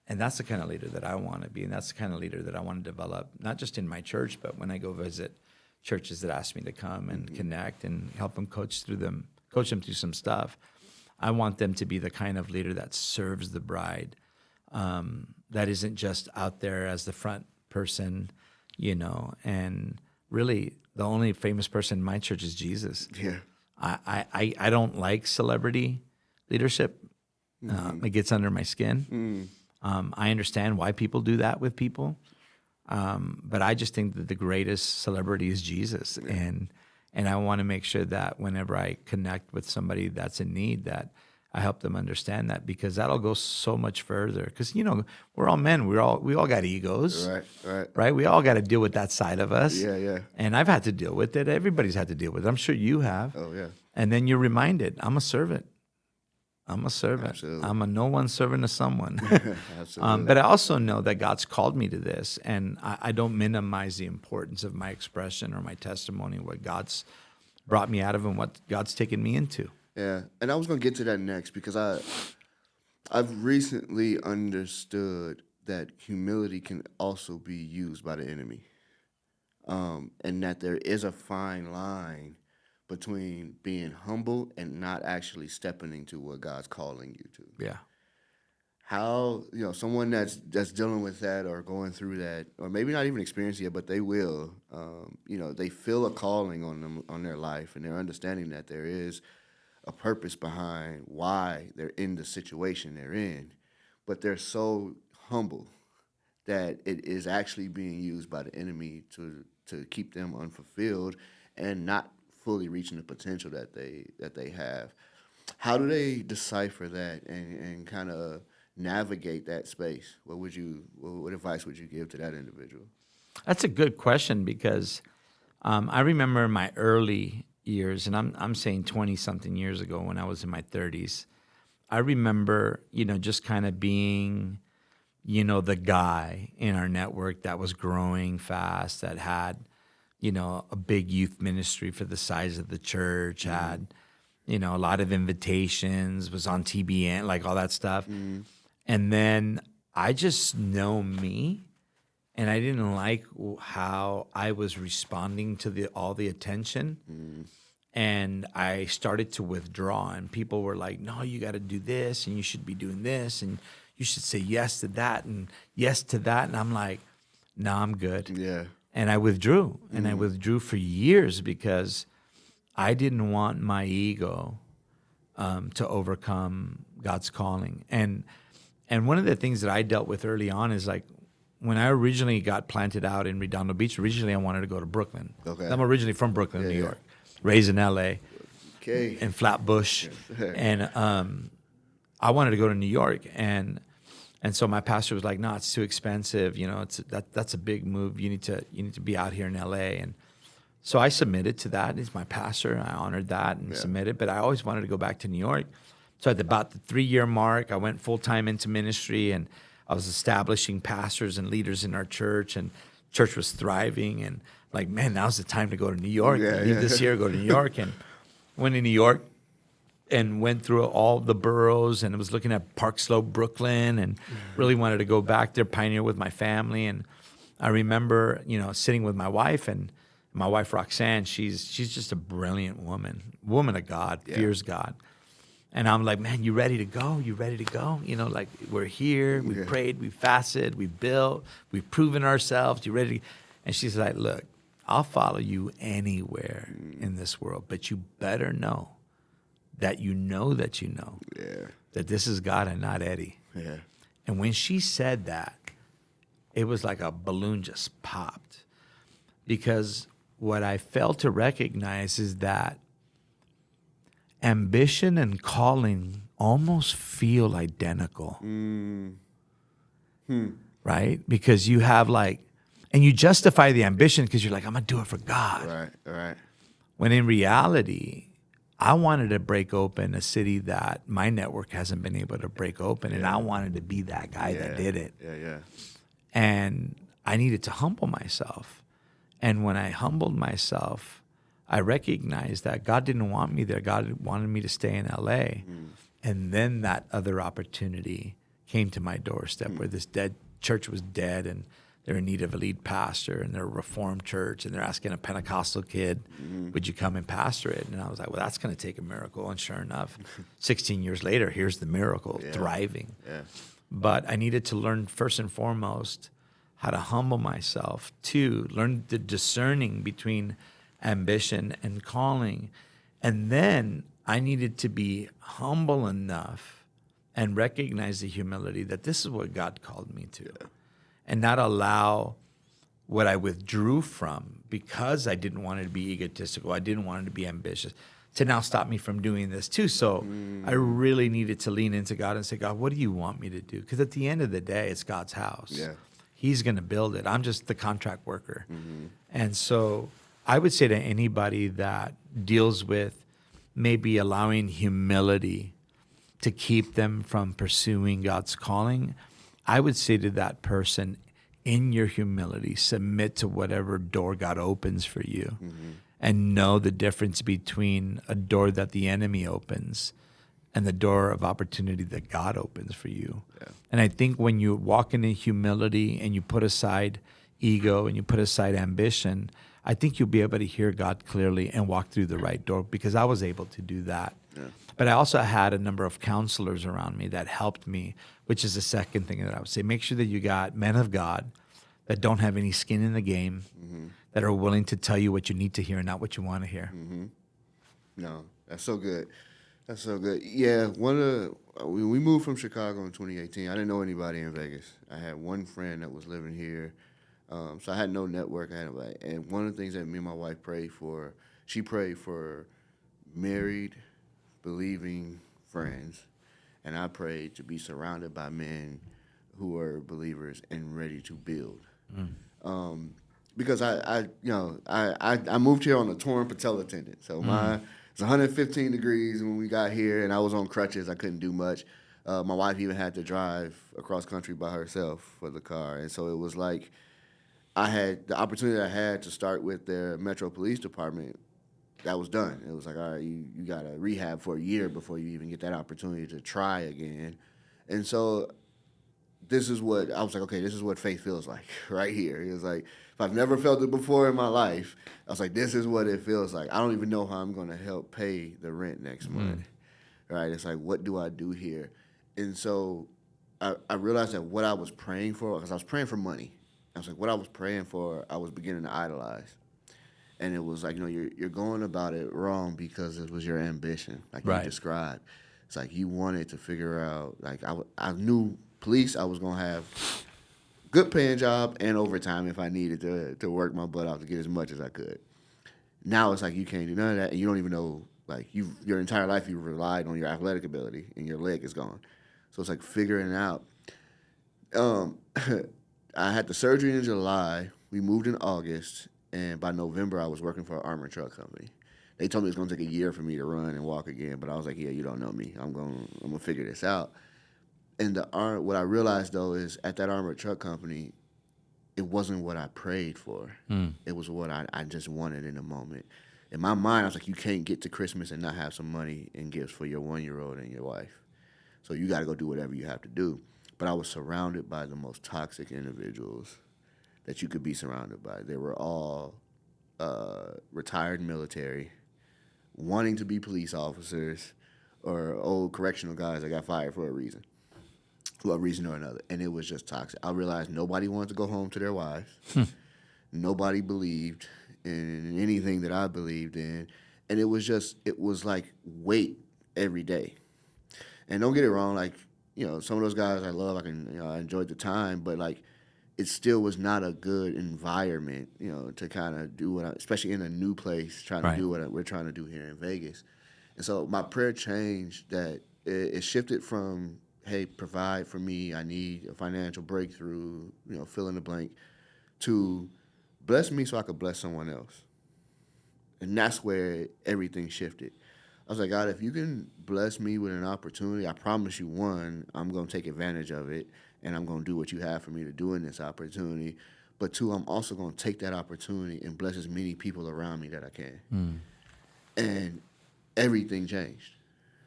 And that's the kind of leader that I want to be. And that's the kind of leader that I want to develop, not just in my church, but when I go visit churches that ask me to come and connect and help them coach them through some stuff. I want them to be the kind of leader that serves the bride, that isn't just out there as the front person, and really the only famous person in my church is Jesus. Yeah. I don't like celebrity leadership. It gets under my skin. I understand why people do that with people. But I just think that the greatest celebrity is Jesus. Yeah. And I want to make sure that whenever I connect with somebody that's in need, that I help them understand that, because that'll go so much further. Because, we're all men. we all got egos. Right? We all got to deal with that side of us. Yeah. And I've had to deal with it. Everybody's had to deal with it. I'm sure you have. Oh, yeah. And then you're reminded, I'm a servant. Absolutely. I'm a no one servant to someone. Absolutely. But I also know that God's called me to this, and I don't minimize the importance of my expression or my testimony, what God's brought me out of and what God's taken me into. Yeah, and I was going to get to that next, because I've recently understood that humility can also be used by the enemy, and that there is a fine line between being humble and not actually stepping into what God's calling you to. Yeah. How, someone that's dealing with that or going through that, or maybe not even experiencing it, but they will, they feel a calling on them, on their life, and they're understanding that there is a purpose behind why they're in the situation they're in, but they're so humble that it is actually being used by the enemy to keep them unfulfilled and not fully reaching the potential that they have. How do they decipher that and kind of navigate that space? What advice would you give to that individual? That's a good question, because I remember in my early years, and I'm saying 20-something years ago when I was in my 30s, I remember, just kind of being, the guy in our network that was growing fast, that had, a big youth ministry for the size of the church, had, a lot of invitations, was on TBN, like all that stuff. And then I just know me, and I didn't like how I was responding to all the attention. And I started to withdraw, and people were like, no, you got to do this, and you should be doing this, and you should say yes to that and yes to that. And I'm like, no, I'm good. Yeah. And I withdrew, and I withdrew for years because I didn't want my ego to overcome God's calling. And one of the things that I dealt with early on is like, when I originally got planted out in Redondo Beach, originally I wanted to go to Brooklyn. Okay. I'm originally from Brooklyn, New York, raised in L.A., Okay. in Flatbush, and I wanted to go to New York, and so my pastor was like, "No, it's too expensive. That's a big move. You need to be out here in L.A." And so I submitted to that. He's my pastor. I honored that and submitted, but I always wanted to go back to New York. So at about the 3-year mark, I went full time into ministry, and I was establishing pastors and leaders in our church, and church was thriving. And like, man, now's the time to go to New York. Leave this year, go to New York, and went to New York and went through all the boroughs, and was looking at Park Slope, Brooklyn, and really wanted to go back there, pioneer with my family. And I remember, sitting with my wife, and my wife Roxanne, she's just a brilliant woman of God, fears God. And I'm like, man, you ready to go? You ready to go? Like, we're here, we prayed, we fasted, we built, we've proven ourselves. You ready? And she's like, look, I'll follow you anywhere in this world, but you better know that that this is God and not Eddie. Yeah. And when she said that, it was like a balloon just popped, because what I failed to recognize is that ambition and calling almost feel identical, right? Because you have and you justify the ambition because you're like, I'm gonna do it for God. Right. When in reality, I wanted to break open a city that my network hasn't been able to break open, and I wanted to be that guy that did it. Yeah. And I needed to humble myself. And when I humbled myself, I recognized that God didn't want me there. God wanted me to stay in LA. And then that other opportunity came to my doorstep, where this church was dead, and they're in need of a lead pastor, and they're a Reformed church, and they're asking a Pentecostal kid, would you come and pastor it? And I was like, well, that's going to take a miracle. And sure enough, 16 years later, here's the miracle, thriving. Yeah. But I needed to learn, first and foremost, how to humble myself, to learn the discerning between ambition and calling. And then I needed to be humble enough and recognize the humility that this is what God called me to, and not allow what I withdrew from because I didn't want it to be egotistical, I didn't want it to be ambitious, to now stop me from doing this too. So I really needed to lean into God and say, God, what do you want me to do? Because at the end of the day, it's God's house. Yeah. He's going to build it. I'm just the contract worker. And so I would say to anybody that deals with maybe allowing humility to keep them from pursuing God's calling, I would say to that person, in your humility, submit to whatever door God opens for you, and know the difference between a door that the enemy opens and the door of opportunity that God opens for you. Yeah. And I think when you walk in humility and you put aside ego and you put aside ambition, I think you'll be able to hear God clearly and walk through the right door, because I was able to do that. Yeah. But I also had a number of counselors around me that helped me, which is the second thing that I would say. Make sure that you got men of God that don't have any skin in the game, that are willing to tell you what you need to hear and not what you want to hear. No, that's so good. That's so good. Yeah, we moved from Chicago in 2018. I didn't know anybody in Vegas. I had one friend that was living here, so I had no network. And one of the things that me and my wife prayed for, she prayed for married, believing friends, and I prayed to be surrounded by men who are believers and ready to build. Because I moved here on a torn patella tendon, so it's 115 degrees when we got here, and I was on crutches. I couldn't do much. My wife even had to drive across country by herself for the car, and so it was like I had the opportunity I had to start with their Metro Police Department. That was done. It was like, all right, you got to rehab for a year before you even get that opportunity to try again. And so this is what I was like, okay, this is what faith feels like right here. It was like, if I've never felt it before in my life, I was like, this is what it feels like. I don't even know how I'm going to help pay the rent next month. Right? It's like, what do I do here? And so I realized that what I was praying for, because I was praying for money. I was like, what I was praying for, I was beginning to idolize. And it was like, you're going about it wrong because it was your ambition, like you described. It's like you wanted to figure out, like I knew police, I was going to have good paying job and overtime if I needed to work my butt off to get as much as I could. Now it's like you can't do none of that, and you don't even know, like your entire life you relied on your athletic ability, and your leg is gone. So it's like figuring out. I had the surgery in July. We moved in August, and by November I was working for an armored truck company. They told me it was going to take a year for me to run and walk again, but I was like, yeah, you don't know me. I'm gonna figure this out. And what I realized though is at that armored truck company, it wasn't what I prayed for. It was what I just wanted in the moment. In my mind, I was like, you can't get to Christmas and not have some money and gifts for your 1-year-old and your wife. So you got to go do whatever you have to do. But I was surrounded by the most toxic individuals that you could be surrounded by. They were all retired military, wanting to be police officers, or old correctional guys that got fired for a reason or another. And it was just toxic. I realized nobody wanted to go home to their wives. Nobody believed in anything that I believed in. And it was like weight every day. And don't get it wrong, like, some of those guys I love, I enjoyed the time, but like, it still was not a good environment, to kind of do especially in a new place, trying to do what we're trying to do here in Vegas. And so my prayer changed that it shifted from, hey, provide for me, I need a financial breakthrough, fill in the blank, to bless me so I could bless someone else. And that's where everything shifted. I was like, God, if you can bless me with an opportunity, I promise you, one, I'm going to take advantage of it, and I'm going to do what you have for me to do in this opportunity. But two, I'm also going to take that opportunity and bless as many people around me that I can. And everything changed.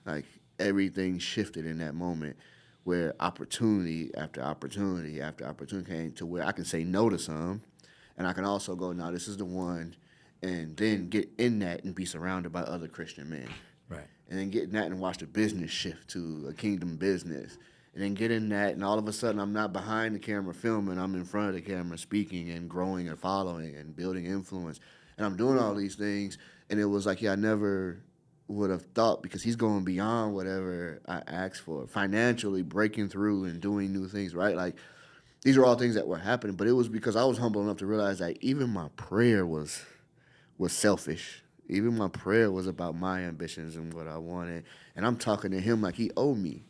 Like, everything shifted in that moment where opportunity after opportunity after opportunity came to where I can say no to some, and I can also go, no, this is the one, and then get in that and be surrounded by other Christian men. Right. And then get in that and watch the business shift to a kingdom business. And then get in that, and all of a sudden I'm not behind the camera filming, I'm in front of the camera speaking and growing and following and building influence. And I'm doing all these things, and it was like, I never would have thought, because he's going beyond whatever I asked for, financially breaking through and doing new things, right? Like, these are all things that were happening, but it was because I was humble enough to realize that even my prayer was selfish. Even my prayer was about my ambitions and what I wanted. And I'm talking to him like he owed me.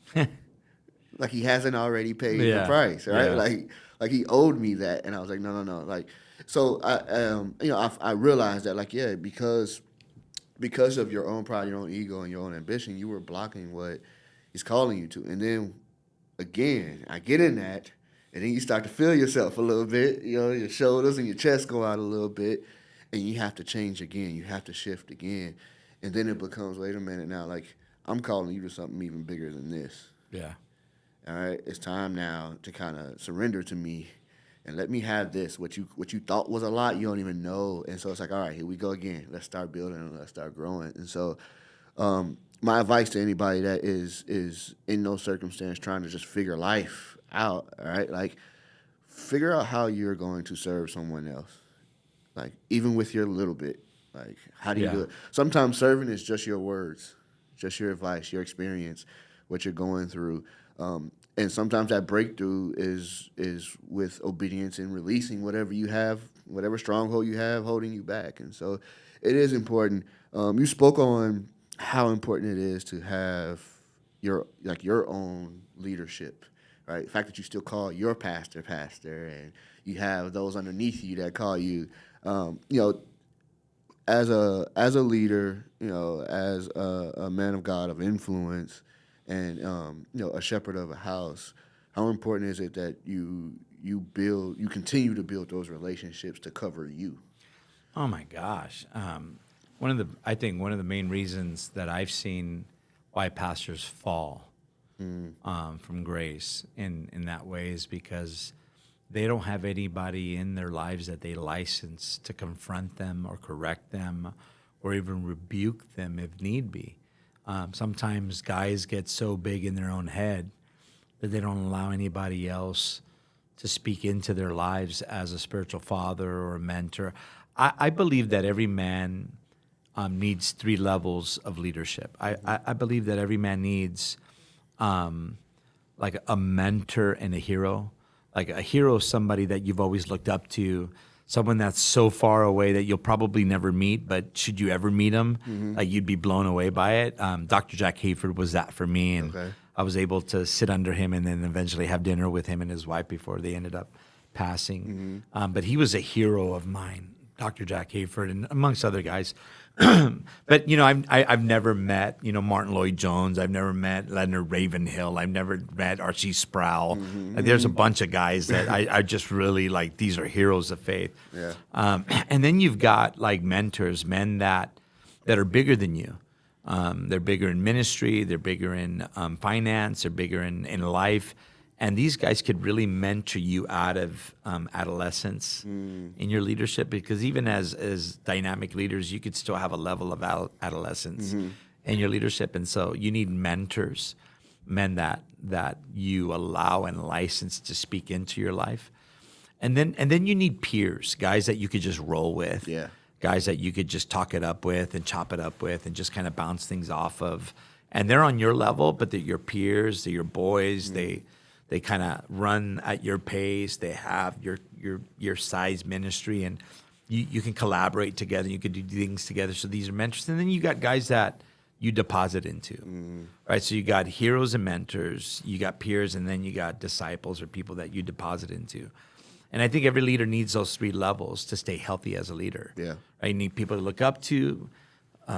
Like he hasn't already paid the price, right? Yeah. Like he owed me that. And I was like, no. Like, so I realized that, like, yeah, because of your own pride, your own ego, and your own ambition, you were blocking what he's calling you to. And then again, I get in that, and then you start to feel yourself a little bit, your shoulders and your chest go out a little bit. And you have to change again. You have to shift again. And then it becomes, wait a minute now, like, I'm calling you to something even bigger than this. Yeah. All right? It's time now to kind of surrender to me and let me have this. What you thought was a lot, you don't even know. And so it's like, all right, here we go again. Let's start building and let's start growing. And so my advice to anybody that is in no circumstance trying to just figure life out, all right? Like, figure out how you're going to serve someone else. Like, even with your little bit, like, how do you do it? Sometimes serving is just your words, just your advice, your experience, what you're going through. And sometimes that breakthrough is with obedience and releasing whatever you have, whatever stronghold you have holding you back. And so it is important. You spoke on how important it is to have your own leadership, right? The fact that you still call your pastor, and you have those underneath you that call you. As a leader, as a man of God of influence, and a shepherd of a house, how important is it that you you continue to build those relationships to cover you. Oh my gosh. I think one of the main reasons that I've seen why pastors fall from grace in that way is because they don't have anybody in their lives that they license to confront them or correct them or even rebuke them if need be. Sometimes guys get so big in their own head that they don't allow anybody else to speak into their lives as a spiritual father or a mentor. I believe that every man needs 3 levels of leadership. I believe that every man needs like a mentor and a hero. Like a hero is somebody that you've always looked up to, someone that's so far away that you'll probably never meet, but should you ever meet him, you'd be blown away by it. Dr. Jack Hayford was that for me, and I was able to sit under him and then eventually have dinner with him and his wife before they ended up passing. But he was a hero of mine, Dr. Jack Hayford, and amongst other guys. But I've never met Martin Lloyd Jones. I've never met Leonard Ravenhill. I've never met R.C. Sproul. Like, there's a bunch of guys that I just really like. These are heroes of faith. Yeah. And then you've got like mentors, men that are bigger than you. They're bigger in ministry. They're bigger in finance. They're bigger in life. And these guys could really mentor you out of adolescence in your leadership, because even as dynamic leaders, you could still have a level of adolescence in your leadership. And so you need mentors, men that you allow and license to speak into your life. And then you need peers, guys that you could just roll with, guys that you could just talk it up with and chop it up with and just kind of bounce things off of. And they're on your level, but they're your peers, they're your boys, They kind of run at your pace. They have your size ministry, and you can collaborate together. You can do things together. So these are mentors. And then you got guys that you deposit into, right? So you got heroes and mentors. You got peers, and then you got disciples or people that you deposit into. And I think every leader needs those 3 levels to stay healthy as a leader. Yeah, right? You need people to look up to,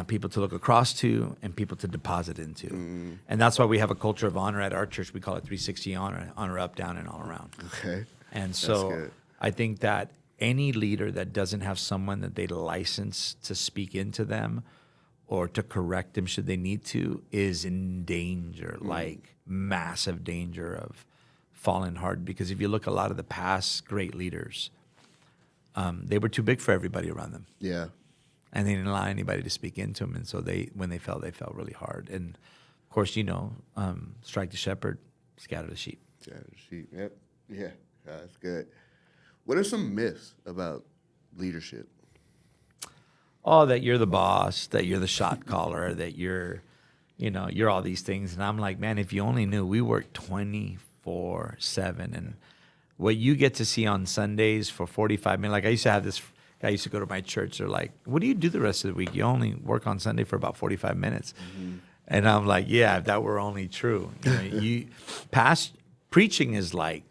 people to look across to, and people to deposit into. And that's why we have a culture of honor at our church. We call it 360 honor up, down, and all around. Okay. And so I think that any leader that doesn't have someone that they license to speak into them or to correct them should they need to is in danger, like massive danger of falling hard. Because if you look a lot of the past great leaders, they were too big for everybody around them. Yeah. And they didn't allow anybody to speak into them. And so when they fell really hard. And, of course, strike the shepherd, scatter the sheep. Scatter the sheep, yep. Yeah, that's good. What are some myths about leadership? Oh, that you're the boss, that you're the shot caller, that you're all these things. And I'm like, man, if you only knew, we work 24/7. And what you get to see on Sundays for 45 minutes, like I used to have this I used to go to my church. They're like, what do you do the rest of the week? You only work on Sunday for about 45 minutes. And I'm like, yeah, if that were only true. Preaching is like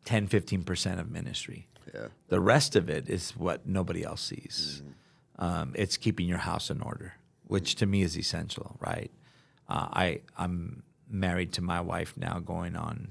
10, 15% of ministry. Yeah. The rest of it is what nobody else sees. It's keeping your house in order, which to me is essential, right? I'm married to my wife now, going on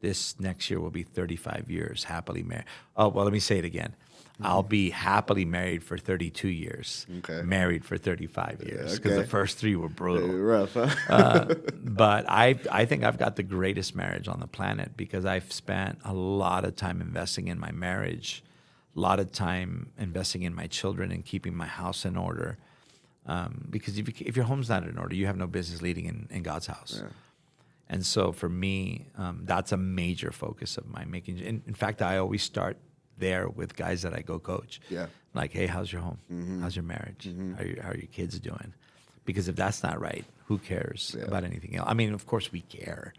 this next year will be 35 years happily married. Oh, well, let me say it again. I'll be happily married for 32 years, married for 35 years, because the first 3 were brutal. Rough, huh? But I think I've got the greatest marriage on the planet, because I've spent a lot of time investing in my marriage, a lot of time investing in my children and keeping my house in order. Because if your home's not in order, you have no business leading in God's house. Yeah. And so for me, that's a major focus of mine. In fact, I always start there with guys that I go coach. Yeah. Like, hey, how's your home? How's your marriage? How are your kids doing? Because if that's not right, who cares about anything else? I mean, of course we care,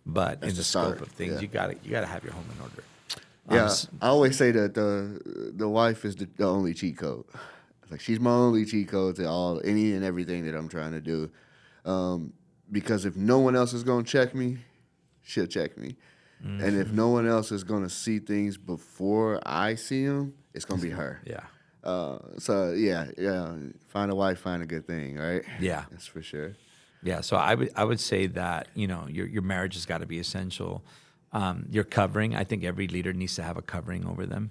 but that's in the scope of things, you gotta have your home in order. Yeah, I always say that the wife is the only cheat code. Like, she's my only cheat code to any and everything that I'm trying to do. Because if no one else is gonna check me, she'll check me. And if no one else is going to see things before I see them, it's going to be her. Yeah. Find a wife, find a good thing, right? Yeah. That's for sure. Yeah, so I would say that, your marriage has got to be essential. Your covering. I think every leader needs to have a covering over them,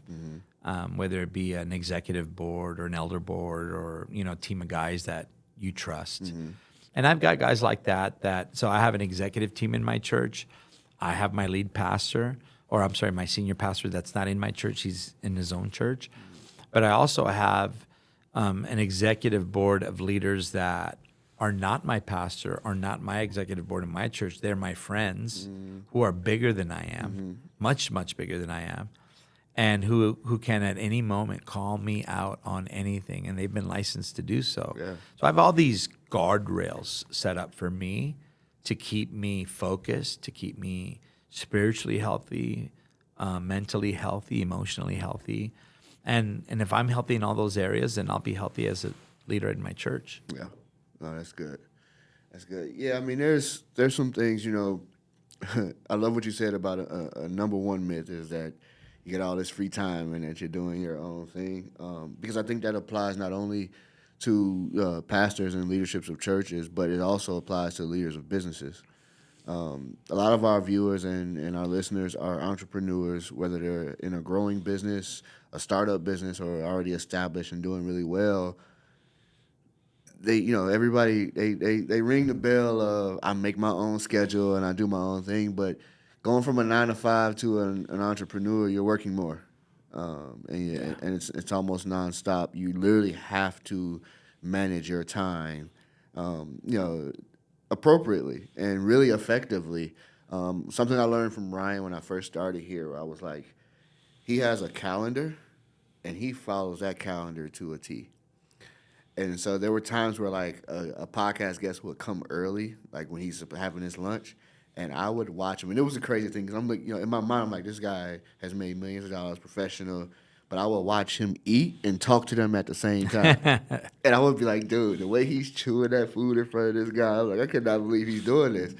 whether it be an executive board or an elder board or a team of guys that you trust. And I've got guys like that. So I have an executive team in my church. I have my lead pastor, or I'm sorry, my senior pastor that's not in my church. He's in his own church. But I also have an executive board of leaders that are not my pastor or not my executive board in my church. They're my friends who are bigger than I am, much, much bigger than I am, and who can at any moment call me out on anything, and they've been licensed to do so. Yeah. So I have all these guardrails set up for me to keep me focused, to keep me spiritually healthy, mentally healthy, emotionally healthy. And if I'm healthy in all those areas, then I'll be healthy as a leader in my church. Yeah. No, that's good. That's good. Yeah, I mean, there's some things, I love what you said about a number one myth is that you get all this free time and that you're doing your own thing. Because I think that applies not only to pastors and leaderships of churches, but it also applies to leaders of businesses. A lot of our viewers and our listeners are entrepreneurs, whether they're in a growing business, a startup business, or already established and doing really well. Everybody, they ring the bell of I make my own schedule and I do my own thing, but going from a 9 to 5 to an entrepreneur, you're working more, and it's almost nonstop. You literally have to manage your time, appropriately and really effectively. Something I learned from Ryan when I first started here, I was like, he has a calendar, and he follows that calendar to a T. And so there were times where like a podcast guest would come early, like when he's having his lunch, and I would watch him. And it was a crazy thing because I'm like, in my mind, I'm like, this guy has made millions of dollars, professional, but I would watch him eat and talk to them at the same time. And I would be like, dude, the way he's chewing that food in front of this guy, I'm like, I could not believe he's doing this.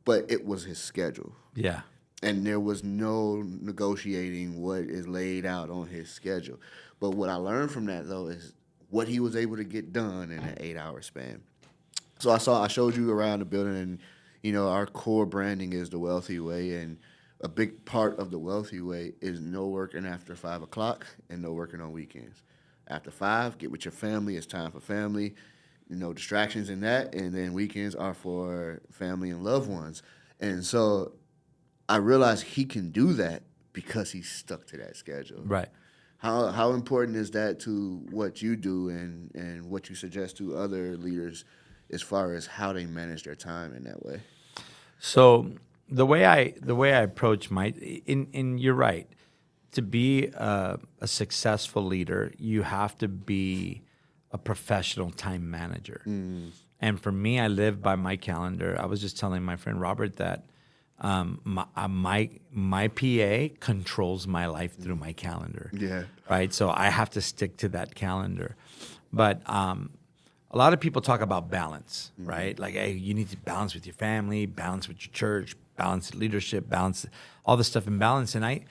But it was his schedule. Yeah. And there was no negotiating what is laid out on his schedule. But what I learned from that, though, is what he was able to get done in an 8-hour span. So I showed you around the building, and our core branding is the Wealthy Way, and a big part of the Wealthy Way is no working after 5 o'clock and no working on weekends. After 5, get with your family. It's time for family. No distractions in that, and then weekends are for family and loved ones. And so I realized he can do that because he's stuck to that schedule. Right. How important is that to what you do and what you suggest to other leaders as far as how they manage their time in that way? So the way I approach and you're right, to be a successful leader, you have to be a professional time manager. And for me, I live by my calendar. I was just telling my friend Robert that my PA controls my life through my calendar. Yeah. Right. So I have to stick to that calendar. But a lot of people talk about balance, right? Like, hey, you need to balance with your family, balance with your church, balance leadership, balance all this stuff in balance. And I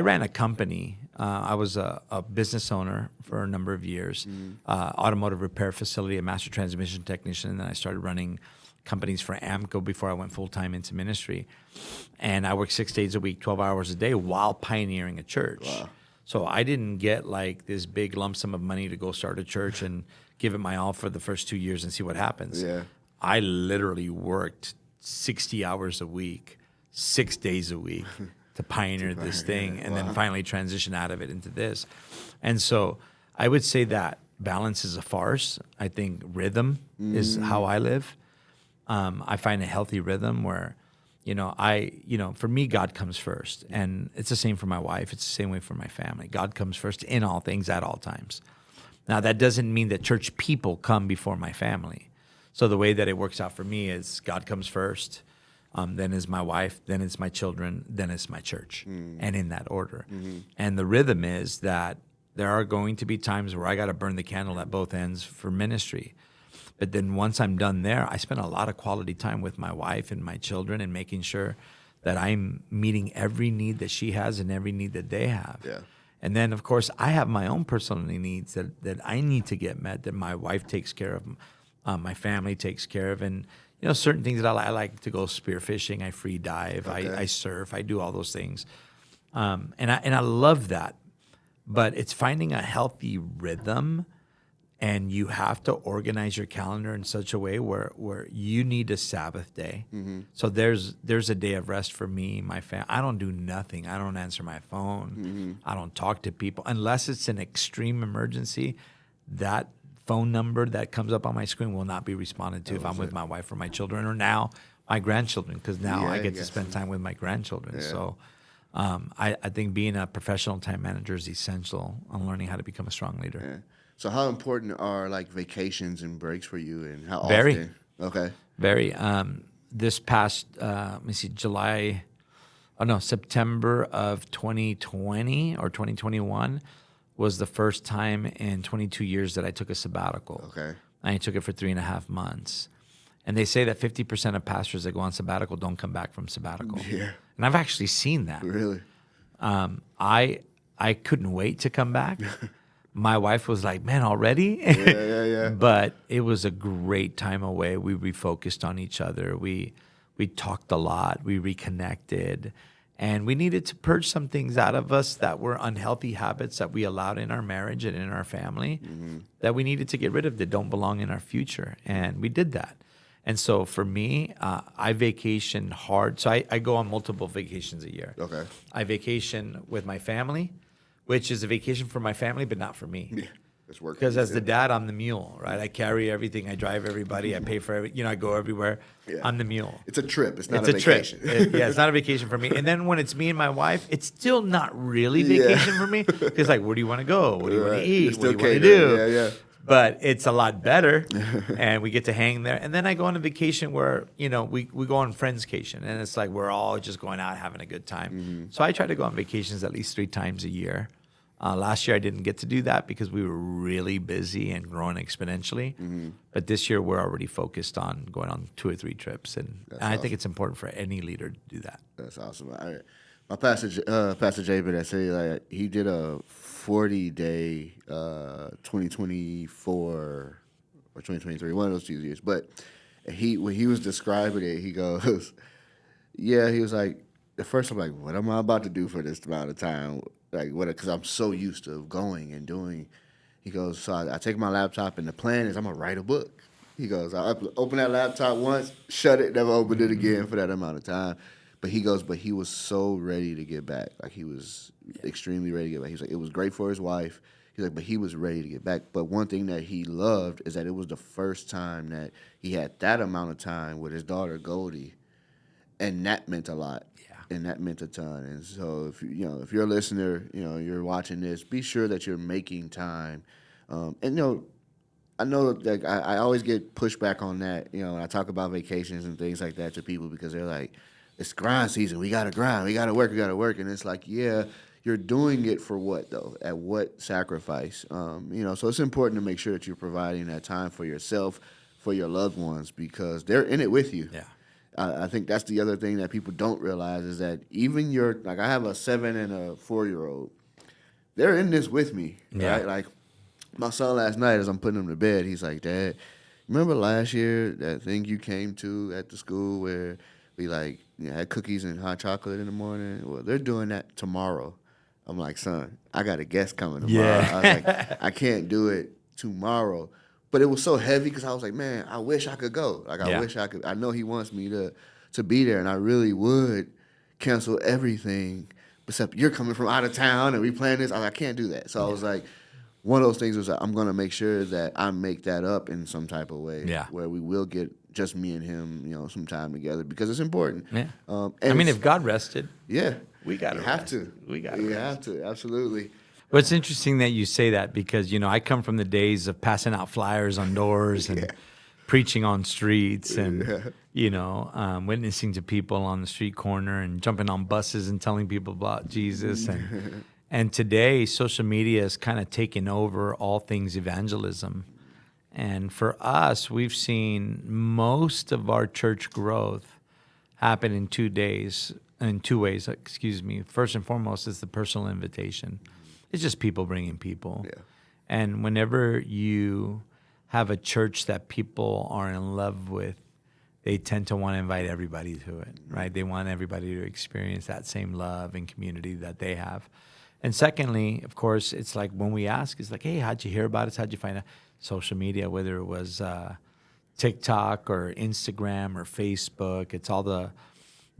ran a company. I was a business owner for a number of years, automotive repair facility, a master transmission technician. And then I started running companies for AMCO before I went full-time into ministry. And I worked 6 days a week, 12 hours a day while pioneering a church. Wow. So I didn't get like this big lump sum of money to go start a church and give it my all for the first 2 years and see what happens. Yeah. I literally worked 60 hours a week, 6 days a week to pioneer this thing and then finally transition out of it into this. And so I would say that balance is a farce. I think rhythm is how I live. I find a healthy rhythm where, for me, God comes first. And it's the same for my wife. It's the same way for my family. God comes first in all things at all times. Now, that doesn't mean that church people come before my family. So the way that it works out for me is God comes first, then is my wife, then it's my children, then it's my church, and in that order. And the rhythm is that there are going to be times where I got to burn the candle at both ends for ministry. But then once I'm done there, I spend a lot of quality time with my wife and my children and making sure that I'm meeting every need that she has and every need that they have. Yeah. And then, of course, I have my own personal needs that I need to get met, that my wife takes care of, my family takes care of. And, certain things that I like to go spearfishing. I free dive. Okay. I surf. I do all those things. And I love that. But it's finding a healthy rhythm, and you have to organize your calendar in such a way where you need a Sabbath day. So there's a day of rest for me, my family. I don't do nothing. I don't answer my phone. I don't talk to people unless it's an extreme emergency. That phone number that comes up on my screen will not be responded to if I'm with my wife or my children, or now my grandchildren, because now I get to spend time with my grandchildren. So I think being a professional time manager is essential on learning how to become a strong leader. Yeah. So how important are like vacations and breaks for you, and how Very. often? Okay. Very. This past, let me see, September of 2020 or 2021 was the first time in 22 years that I took a sabbatical. Okay. I took it for 3.5 months. And they say that 50% of pastors that go on sabbatical don't come back from sabbatical. Yeah. And I've actually seen that. Really? I couldn't wait to come back. My wife was like, man, already? Yeah. But it was a great time away. We refocused on each other. We talked a lot. We reconnected. And we needed to purge some things out of us that were unhealthy habits that we allowed in our marriage and in our family that we needed to get rid of that don't belong in our future. And we did that. And so for me, I vacation hard. So I go on multiple vacations a year. Okay. I vacation with my family, which is a vacation for my family, but not for me. Yeah. It's work. Because as the dad, I'm the mule, right? I carry everything. I drive everybody. I pay for everything. I go everywhere. Yeah. I'm the mule. It's a trip. It's not It's a a trip. vacation. It's not a vacation for me. And then when it's me and my wife, it's still not really vacation for me. It's like, where do you want to go? What do you want to Right. eat? You're What do you still want to do? catering. Yeah. But it's a lot better, and we get to hang there. And then I go on a vacation where, we go on friendscation, and it's like we're all just going out having a good time. So I try to go on vacations at least 3 times a year. Last year I didn't get to do that because we were really busy and growing exponentially. But this year we're already focused on going on 2 or 3 trips, and I think it's important for any leader to do that. That's awesome. My pastor Javid, I say, like, he did a 40-day 2024 or 2023, one of those 2 years. But when he was describing it, he goes, yeah, he was like, at first I'm like, what am I about to do for this amount of time? Like, what? Because I'm so used to going and doing. He goes, so I take my laptop, and the plan is I'm going to write a book. He goes, I open that laptop once, shut it, never open it again for that amount of time. But he goes, but he was so ready to get back. Like, he was extremely ready to get back. He's like, it was great for his wife. He's like, but he was ready to get back. But one thing that he loved is that it was the first time that he had that amount of time with his daughter, Goldie. And that meant a lot. And that meant a ton. And so if you're a listener, you're watching this, be sure that you're making time. And I know that I always get pushback on that. I talk about vacations and things like that to people because they're like, it's grind season. We gotta grind. We gotta work. And it's like, yeah, you're doing it for what though? At what sacrifice? So it's important to make sure that you're providing that time for yourself, for your loved ones, because they're in it with you. Yeah. I think that's the other thing that people don't realize is that even like I have a 7 and a 4-year-old, they're in this with me, right? Like my son last night, as I'm putting him to bed, he's like, Dad, remember last year that thing you came to at the school where we had cookies and hot chocolate in the morning? Well, they're doing that tomorrow. I'm like, son, I got a guest coming tomorrow. I was like, I can't do it tomorrow. But it was so heavy because I was like, man, I wish I could go. Like, I wish I could. I know he wants me to be there, and I really would cancel everything, except you're coming from out of town, and we planned this. I can't do that. So I was like, one of those things was I'm going to make sure that I make that up in some type of way where we will get just me and him, some time together because it's important. Yeah. If God rested, we got to have to. We got to. We have to. Absolutely. Well, it's interesting that you say that because, I come from the days of passing out flyers on doors and preaching on streets and, witnessing to people on the street corner and jumping on buses and telling people about Jesus. And today, social media has kind of taken over all things evangelism. And for us, we've seen most of our church growth happen in 2 ways. First and foremost is the personal invitation. It's just people bringing people. Yeah. And whenever you have a church that people are in love with, they tend to want to invite everybody to it, right? They want everybody to experience that same love and community that they have. And secondly, of course, it's like when we ask, it's like, hey, how'd you hear about us? How'd you find out? Social media, whether it was TikTok or Instagram or Facebook, it's all the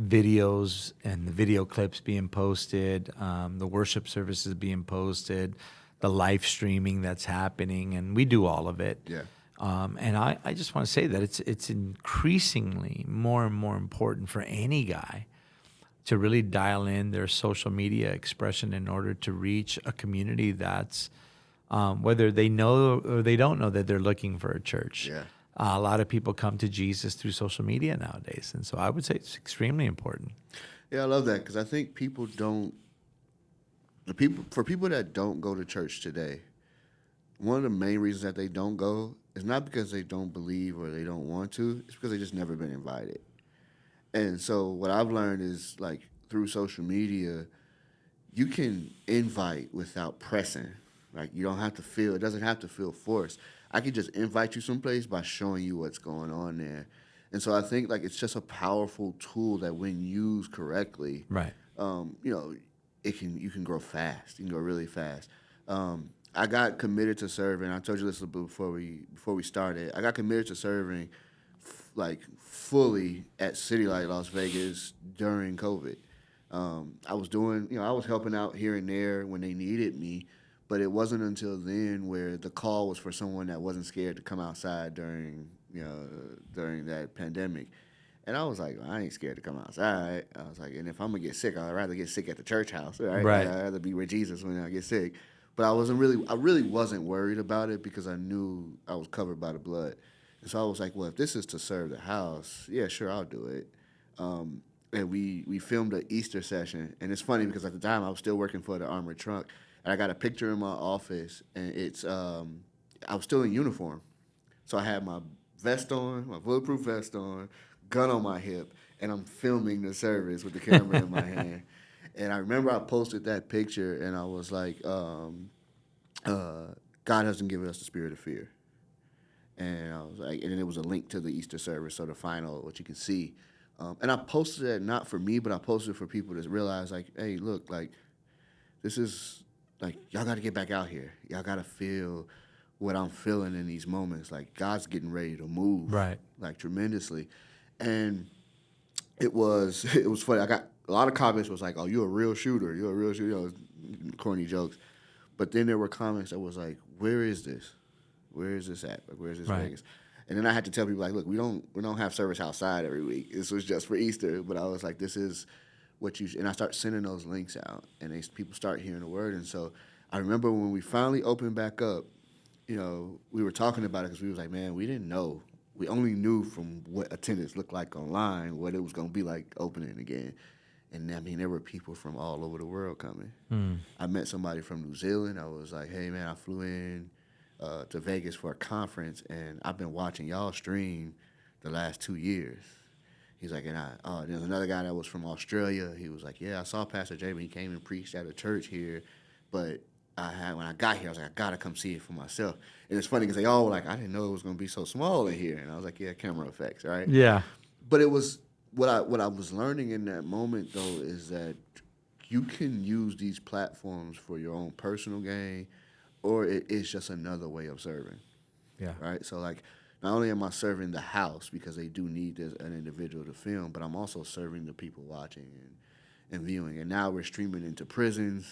videos and the video clips being posted, the worship services being posted, the live streaming that's happening, and we do all of it. Yeah. And I just want to say that it's increasingly more and more important for any guy to really dial in their social media expression in order to reach a community that's whether they know or they don't know that they're looking for a church. Yeah. A lot of people come to Jesus through social media nowadays, and so I would say it's extremely important. Yeah, I love that because I think people don't. For people that don't go to church today, one of the main reasons that they don't go is not because they don't believe or they don't want to. It's because they just never been invited. And so what I've learned is like through social media, you can invite without pressing. Like you don't have to feel. It doesn't have to feel forced. I could just invite you someplace by showing you what's going on there. And so I think like it's just a powerful tool that when used correctly, Right. you know, you can grow fast. You can grow really fast. I got committed to serving. I told you this a little bit before we started. I got committed to serving like fully at City Light Las Vegas during COVID. I was doing, I was helping out here and there when they needed me, but it wasn't until then where the call was for someone that wasn't scared to come outside during that pandemic. And I was like, well, I ain't scared to come outside. I was like, and if I'm gonna get sick, I'd rather get sick at the church house, right? Right. I'd rather be with Jesus when I get sick. But I really wasn't worried about it because I knew I was covered by the blood. And so I was like, well, if this is to serve the house, yeah, sure, I'll do it. And we filmed an Easter session. And it's funny because at the time I was still working for the armored trunk. And I got a picture in my office, and it's I was still in uniform. So I had my vest on, my bulletproof vest on, gun on my hip, and I'm filming the service with the camera in my hand. And I remember I posted that picture, and I was like, God hasn't given us the spirit of fear. And I was like, and then it was a link to the Easter service, so the final, what you can see. And I posted that not for me, but I posted it for people to realize, like, hey, look, like, this is, like, y'all got to get back out here. Y'all got to feel what I'm feeling in these moments. Like, God's getting ready to move, Right. like, tremendously. And it was funny. I got a lot of comments was like, oh, you're a real shooter. You're a real shooter. Corny jokes. But then there were comments that was like, where is this? Where is this at? Like, where is this Right. Vegas? And then I had to tell people like, look, we don't have service outside every week. This was just for Easter. But I was like, this is what you. And I start sending those links out, and people start hearing the word. And so I remember when we finally opened back up, we were talking about it because we was like, man, we didn't know. We only knew from what attendance looked like online what it was going to be like opening again. And I mean, there were people from all over the world coming. I met somebody from New Zealand. I was like, hey, man, I flew in to Vegas for a conference, and I've been watching y'all stream the last 2 years. He's like, and there's another guy that was from Australia. He was like, yeah, I saw Pastor Jay when he came and preached at a church here, but when I got here, I was like, I gotta come see it for myself. And it's funny because they all were like, I didn't know it was gonna be so small in here. And I was like, yeah, camera effects, right? Yeah. But it was what I was learning in that moment though is that you can use these platforms for your own personal gain, or it is just another way of serving. Yeah. Right. So like, not only am I serving the house because they do need an individual to film, but I'm also serving the people watching and viewing. And now we're streaming into prisons.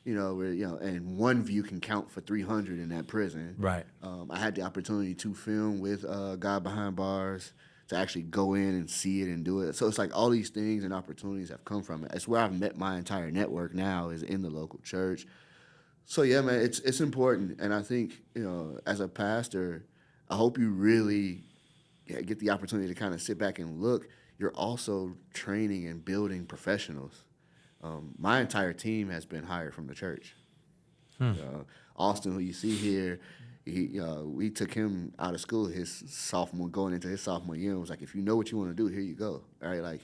And one view can count for 300 in that prison. Right. I had the opportunity to film with God Behind Bars, to actually go in and see it and do it. So it's like all these things and opportunities have come from it. It's where I've met my entire network now is in the local church. So yeah, man, it's important. And I think, as a pastor, I hope you really get the opportunity to kind of sit back and look. You're also training and building professionals. My entire team has been hired from the church. Austin, who you see here, we took him out of school going into his sophomore year. And was like, if you know what you want to do, here you go. All right, like,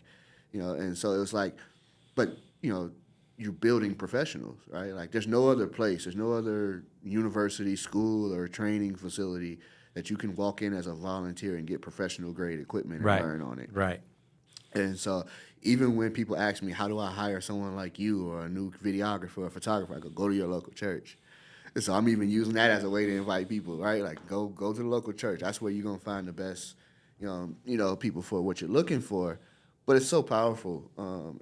and so it was like, but you're building professionals, right? Like, there's no other place, there's no other university, school, or training facility that you can walk in as a volunteer and get professional grade equipment and Right. learn on it. Right. And so even when people ask me, how do I hire someone like you or a new videographer or photographer, I go to your local church. And so I'm even using that as a way to invite people, right? Like go to the local church. That's where you're gonna find the best, people for what you're looking for. But it's so powerful.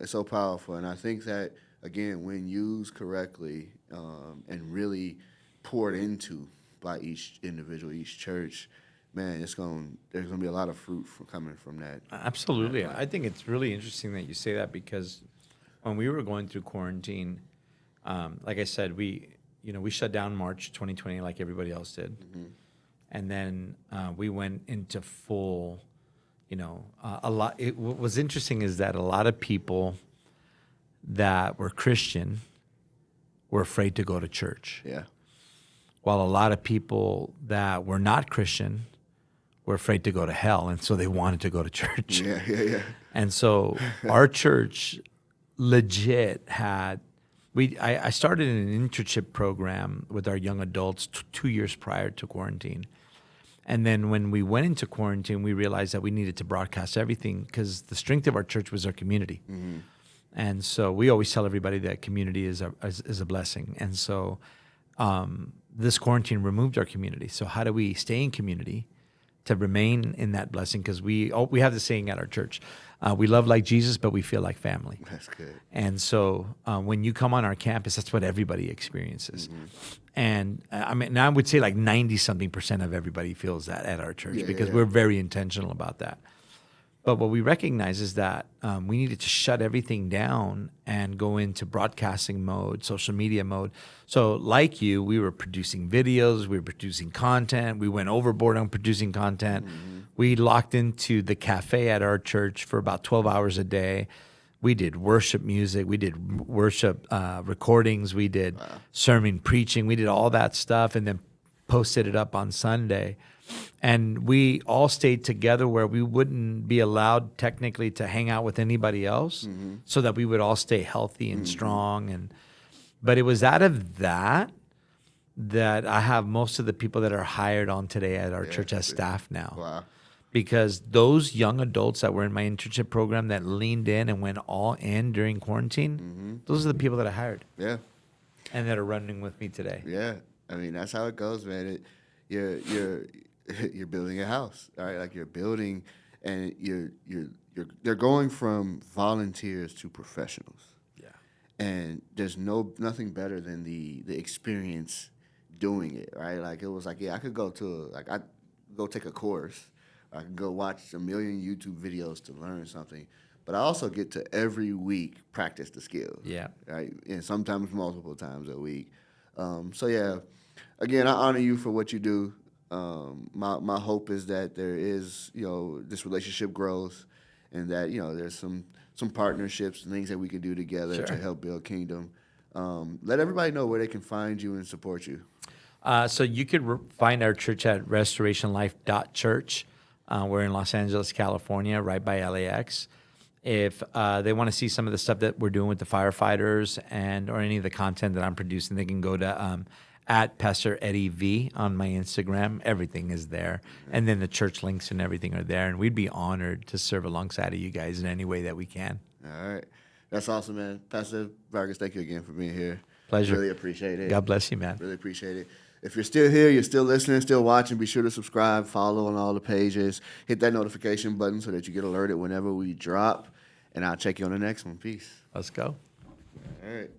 It's so powerful, and I think that again, when used correctly and really poured into by each individual, each church, man, there's gonna be a lot of fruit coming from that. Absolutely. I think it's really interesting that you say that, because when we were going through quarantine, like I said, we shut down March 2020 like everybody else did. Mm-hmm. And then we went into full, a lot. What was interesting is that a lot of people that were Christian were afraid to go to church, Yeah. while a lot of people that were not Christian were afraid to go to hell, and so they wanted to go to church. Yeah. And so our church legit had, I started an internship program with our young adults 2 years prior to quarantine. And then when we went into quarantine, we realized that we needed to broadcast everything, because the strength of our church was our community. Mm-hmm. And so we always tell everybody that community is a blessing. And so this quarantine removed our community. So how do we stay in community to remain in that blessing? Because we have the saying at our church, we love like Jesus, but we feel like family. That's good. And so when you come on our campus, that's what everybody experiences. Mm-hmm. And I would say like 90-something% of everybody feels that at our church, because Yeah. we're very intentional about that. But what we recognize is that we needed to shut everything down and go into broadcasting mode, social media mode. So like you, we were producing videos, we were producing content. We went overboard on producing content. Mm-hmm. We locked into the cafe at our church for about 12 hours a day. We did worship music. We did worship recordings. We did sermon preaching. We did all that stuff, and then posted it up on Sunday. And we all stayed together where we wouldn't be allowed technically to hang out with anybody else, Mm-hmm. so that we would all stay healthy and strong. But it was out of that I have most of the people that are hired on today at our church as staff now. Wow. Because those young adults that were in my internship program that leaned in and went all in during quarantine, those are the people that I hired. Yeah. And that are running with me today. Yeah. I mean, that's how it goes, man. You're building a house, right? Like you're building, and they're going from volunteers to professionals. Yeah. And there's nothing better than the experience doing it, right? Like it was like, yeah, I could go I'd go take a course. I could go watch a million YouTube videos to learn something. But I also get to every week practice the skills. Yeah. Right? And sometimes multiple times a week. So yeah, again, I honor you for what you do. My hope is that there is, this relationship grows, and that, there's some partnerships and things that we can do together to help build kingdom. Let everybody know where they can find you and support you. So you could find our church at restorationlife.church. We're in Los Angeles, California, right by LAX. If they want to see some of the stuff that we're doing with the firefighters or any of the content that I'm producing, they can go to at Pastor Eddie V on my Instagram. Everything is there. And then the church links and everything are there. And we'd be honored to serve alongside of you guys in any way that we can. All right. That's awesome, man. Pastor Vargas, thank you again for being here. Pleasure. Really appreciate it. God bless you, man. Really appreciate it. If you're still here, you're still listening, still watching, be sure to subscribe, follow on all the pages, hit that notification button so that you get alerted whenever we drop. And I'll check you on the next one. Peace. Let's go. All right.